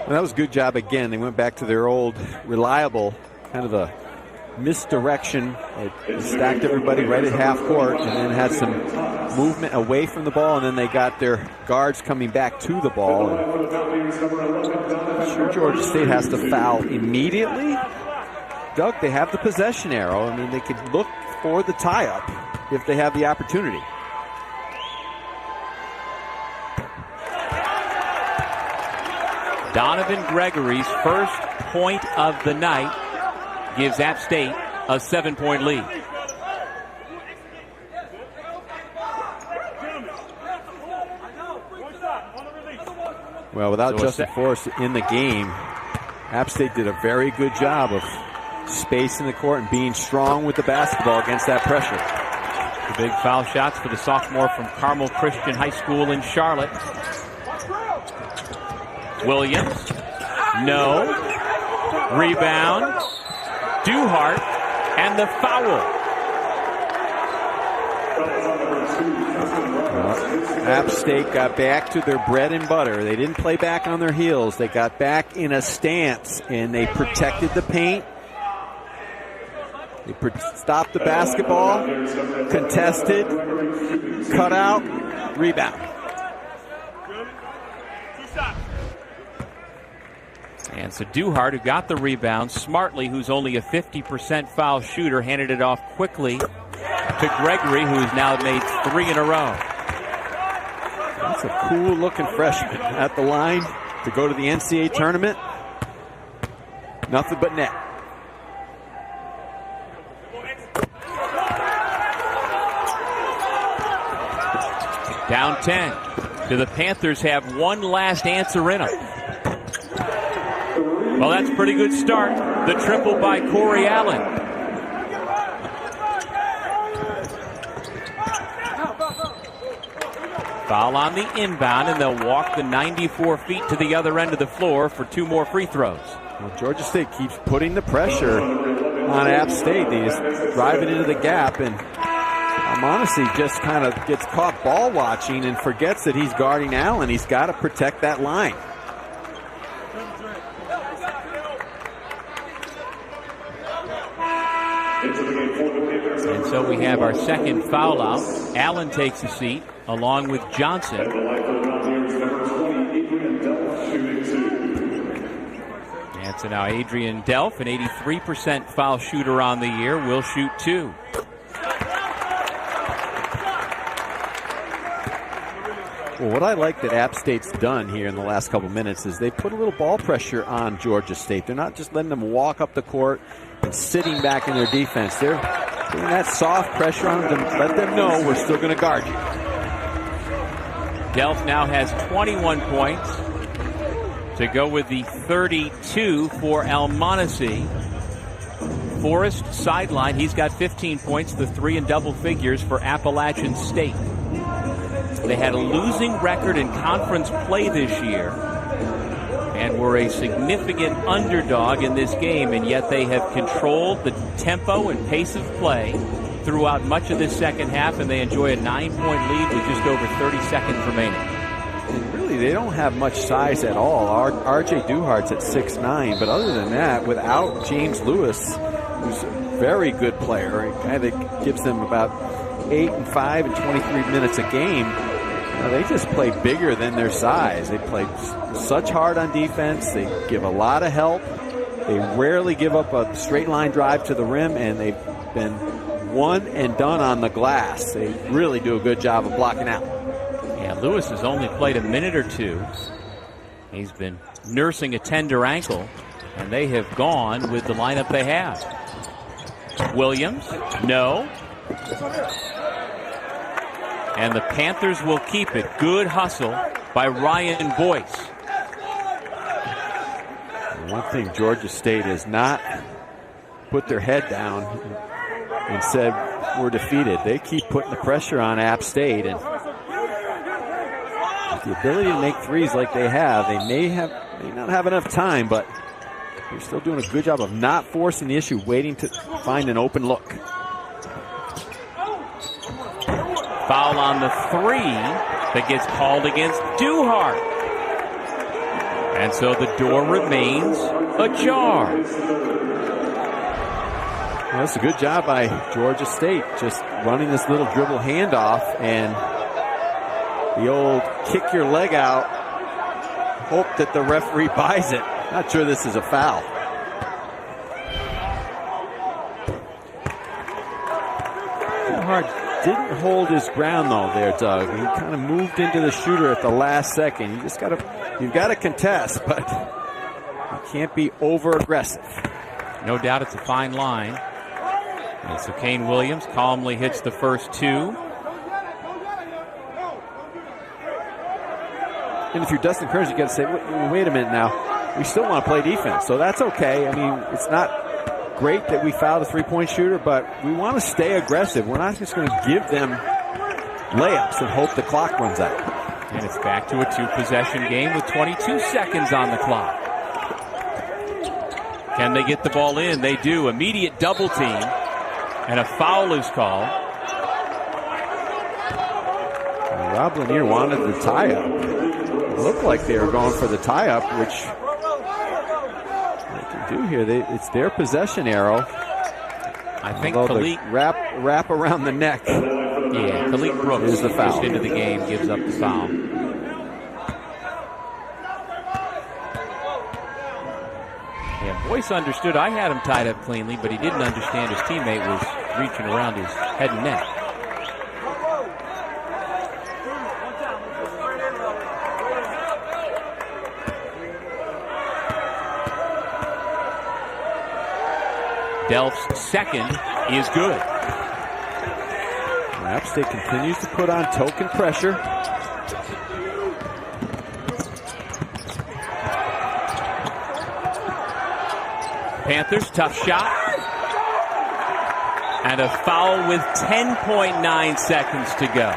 Well, that was a good job again. They went back to their old reliable kind of a misdirection. They stacked everybody right at half court and then had some movement away from the ball, and then they got their guards coming back to the ball. I'm sure Georgia State has to foul immediately. Doug, they have the possession arrow. I mean, they could look for the tie-up if they have the opportunity. Donovan Gregory's first point of the night gives App State a 7-point lead. Well, without Justin Forrest in the game, App State did a very good job of spacing the court and being strong with the basketball against that pressure. The big foul shots for the sophomore from Carmel Christian High School in Charlotte. Williams, no. Rebound. Duhart, and the foul. App State got back to their bread and butter. They didn't play back on their heels. They got back in a stance, and they protected the paint. They stopped the basketball, contested, cut out, rebound. And so Duhart, who got the rebound smartly, who's only a 50% foul shooter, handed it off quickly to Gregory, who's now made 3 in a row. That's a cool-looking freshman at the line to go to the NCAA tournament. Nothing but net. Down 10. Do the Panthers have one last answer in them? Well, that's a pretty good start. The triple by Corey Allen. Foul on the inbound, and they'll walk the 94 feet to the other end of the floor for 2 more free throws. Well, Georgia State keeps putting the pressure on App State. They just drive it into the gap, and honestly just kind of gets caught ball watching and forgets that he's guarding Allen. He's got to protect that line. And so we have our second foul out. Allen takes a seat along with Johnson. And so now Adrian Delph, an 83% foul shooter on the year, will shoot 2. Well, what I like that App State's done here in the last couple minutes is they put a little ball pressure on Georgia State. They're not just letting them walk up the court and sitting back in their defense. They're putting that soft pressure on them to let them know we're still going to guard you. Delph now has 21 points to go with the 32 for Almonacee. Forrest sideline, he's got 15 points, the 3 in double figures for Appalachian State. They had a losing record in conference play this year and were a significant underdog in this game, and yet they have controlled the tempo and pace of play throughout much of this second half, and they enjoy a 9-point lead with just over 30 seconds remaining. And really, they don't have much size at all. R.J. Duhart's at 6'9", but other than that, without James Lewis, who's a very good player, a guy that gives them about 8 and 5 and 23 minutes a game, they just play bigger than their size. They play such hard on defense. They give a lot of help. They rarely give up a straight line drive to the rim, and they've been one and done on the glass. They really do a good job of blocking out. Yeah, Lewis has only played a minute or 2. He's been nursing a tender ankle, and they have gone with the lineup they have. Williams, no. And the Panthers will keep it. Good hustle by Ryan Boyce. One thing Georgia State has not put their head down and said we're defeated. They keep putting the pressure on App State, and with the ability to make threes like they have, they may not have enough time, but they're still doing a good job of not forcing the issue, waiting to find an open look. Foul on the 3 that gets called against Duhart. And so the door remains ajar. Well, that's a good job by Georgia State, just running this little dribble handoff, and the old kick your leg out, hope that the referee buys it. Not sure this is a foul. Duhart didn't hold his ground though there, Doug. He kind of moved into the shooter at the last second. You've got to contest, but you can't be over aggressive. No doubt it's a fine line. And so Kane Williams calmly hits the first 2. And if you're Dustin Kearns, you got to say, wait a minute now. We still want to play defense, so that's okay. I mean, it's not great that we fouled a 3-point shooter, but we want to stay aggressive. We're not just going to give them layups and hope the clock runs out. And it's back to a 2-possession game with 22 seconds on the clock. Can they get the ball in? They do. Immediate double team, and a foul is called. Rob Lanier wanted the tie-up. It looked like they were going for the tie-up, which they can do here. It's their possession arrow. I think Khalik wrap around the neck. Yeah, Khalik Brooks is the foul. pushed into the game, gives up the foul. Yeah, Boyce understood. I had him tied up cleanly, but he didn't understand his teammate was reaching around his head and neck. Delph's second is good. App State continues to put on token pressure. Panthers, tough shot. And a foul with 10.9 seconds to go.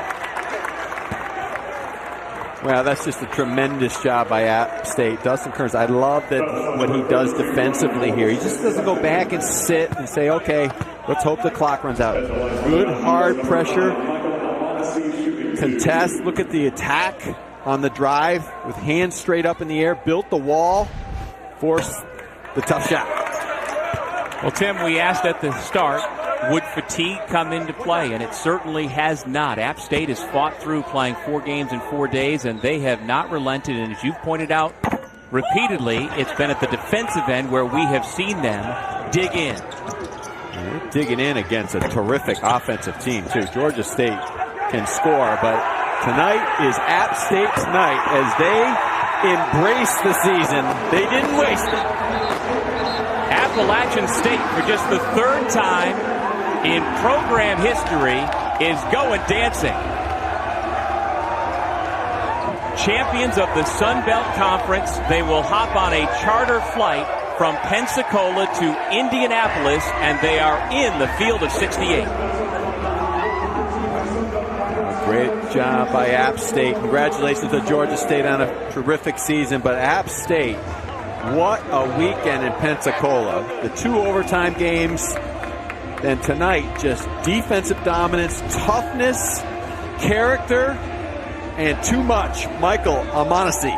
Well, that's just a tremendous job by App State. Dustin Kearns, I love that what he does defensively here. He just doesn't go back and sit and say, okay, let's hope the clock runs out. Good, hard pressure. Contest. Look at the attack on the drive with hands straight up in the air. Built the wall. Forced the tough shot. Well, Tim, we asked at the start, would fatigue come into play? And it certainly has not. App State has fought through playing 4 games in 4 days, and they have not relented. And as you've pointed out repeatedly, it's been at the defensive end where we have seen them dig in. They're digging in against a terrific offensive team, too. Georgia State can score, but tonight is App State's night as they embrace the season. They didn't waste it. Appalachian State, for just the 3rd time in program history, is going dancing. Champions of the Sun Belt Conference, they will hop on a charter flight from Pensacola to Indianapolis, and they are in the field of 68. Great job by App State. Congratulations to Georgia State on a terrific season, but App State, what a weekend in Pensacola. The 2 overtime games. Then tonight, just defensive dominance, toughness, character, and too much. Michael Amonisi.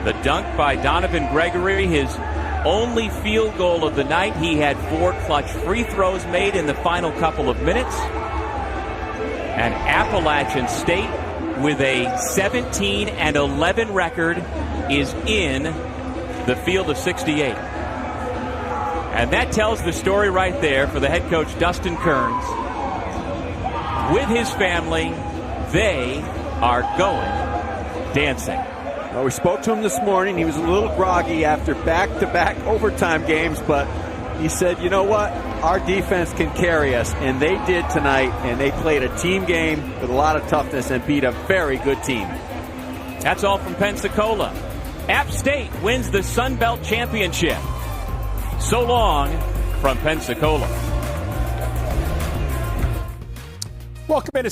The dunk by Donovan Gregory, his only field goal of the night. He had 4 clutch free throws made in the final couple of minutes. And Appalachian State, with a 17-11 record, is in the field of 68. And that tells the story right there for the head coach, Dustin Kearns. With his family, they are going dancing. Well, we spoke to him this morning. He was a little groggy after back-to-back overtime games, but he said, you know what? Our defense can carry us, and they did tonight, and they played a team game with a lot of toughness and beat a very good team. That's all from Pensacola. App State wins the Sun Belt Championship. So long from Pensacola. Welcome into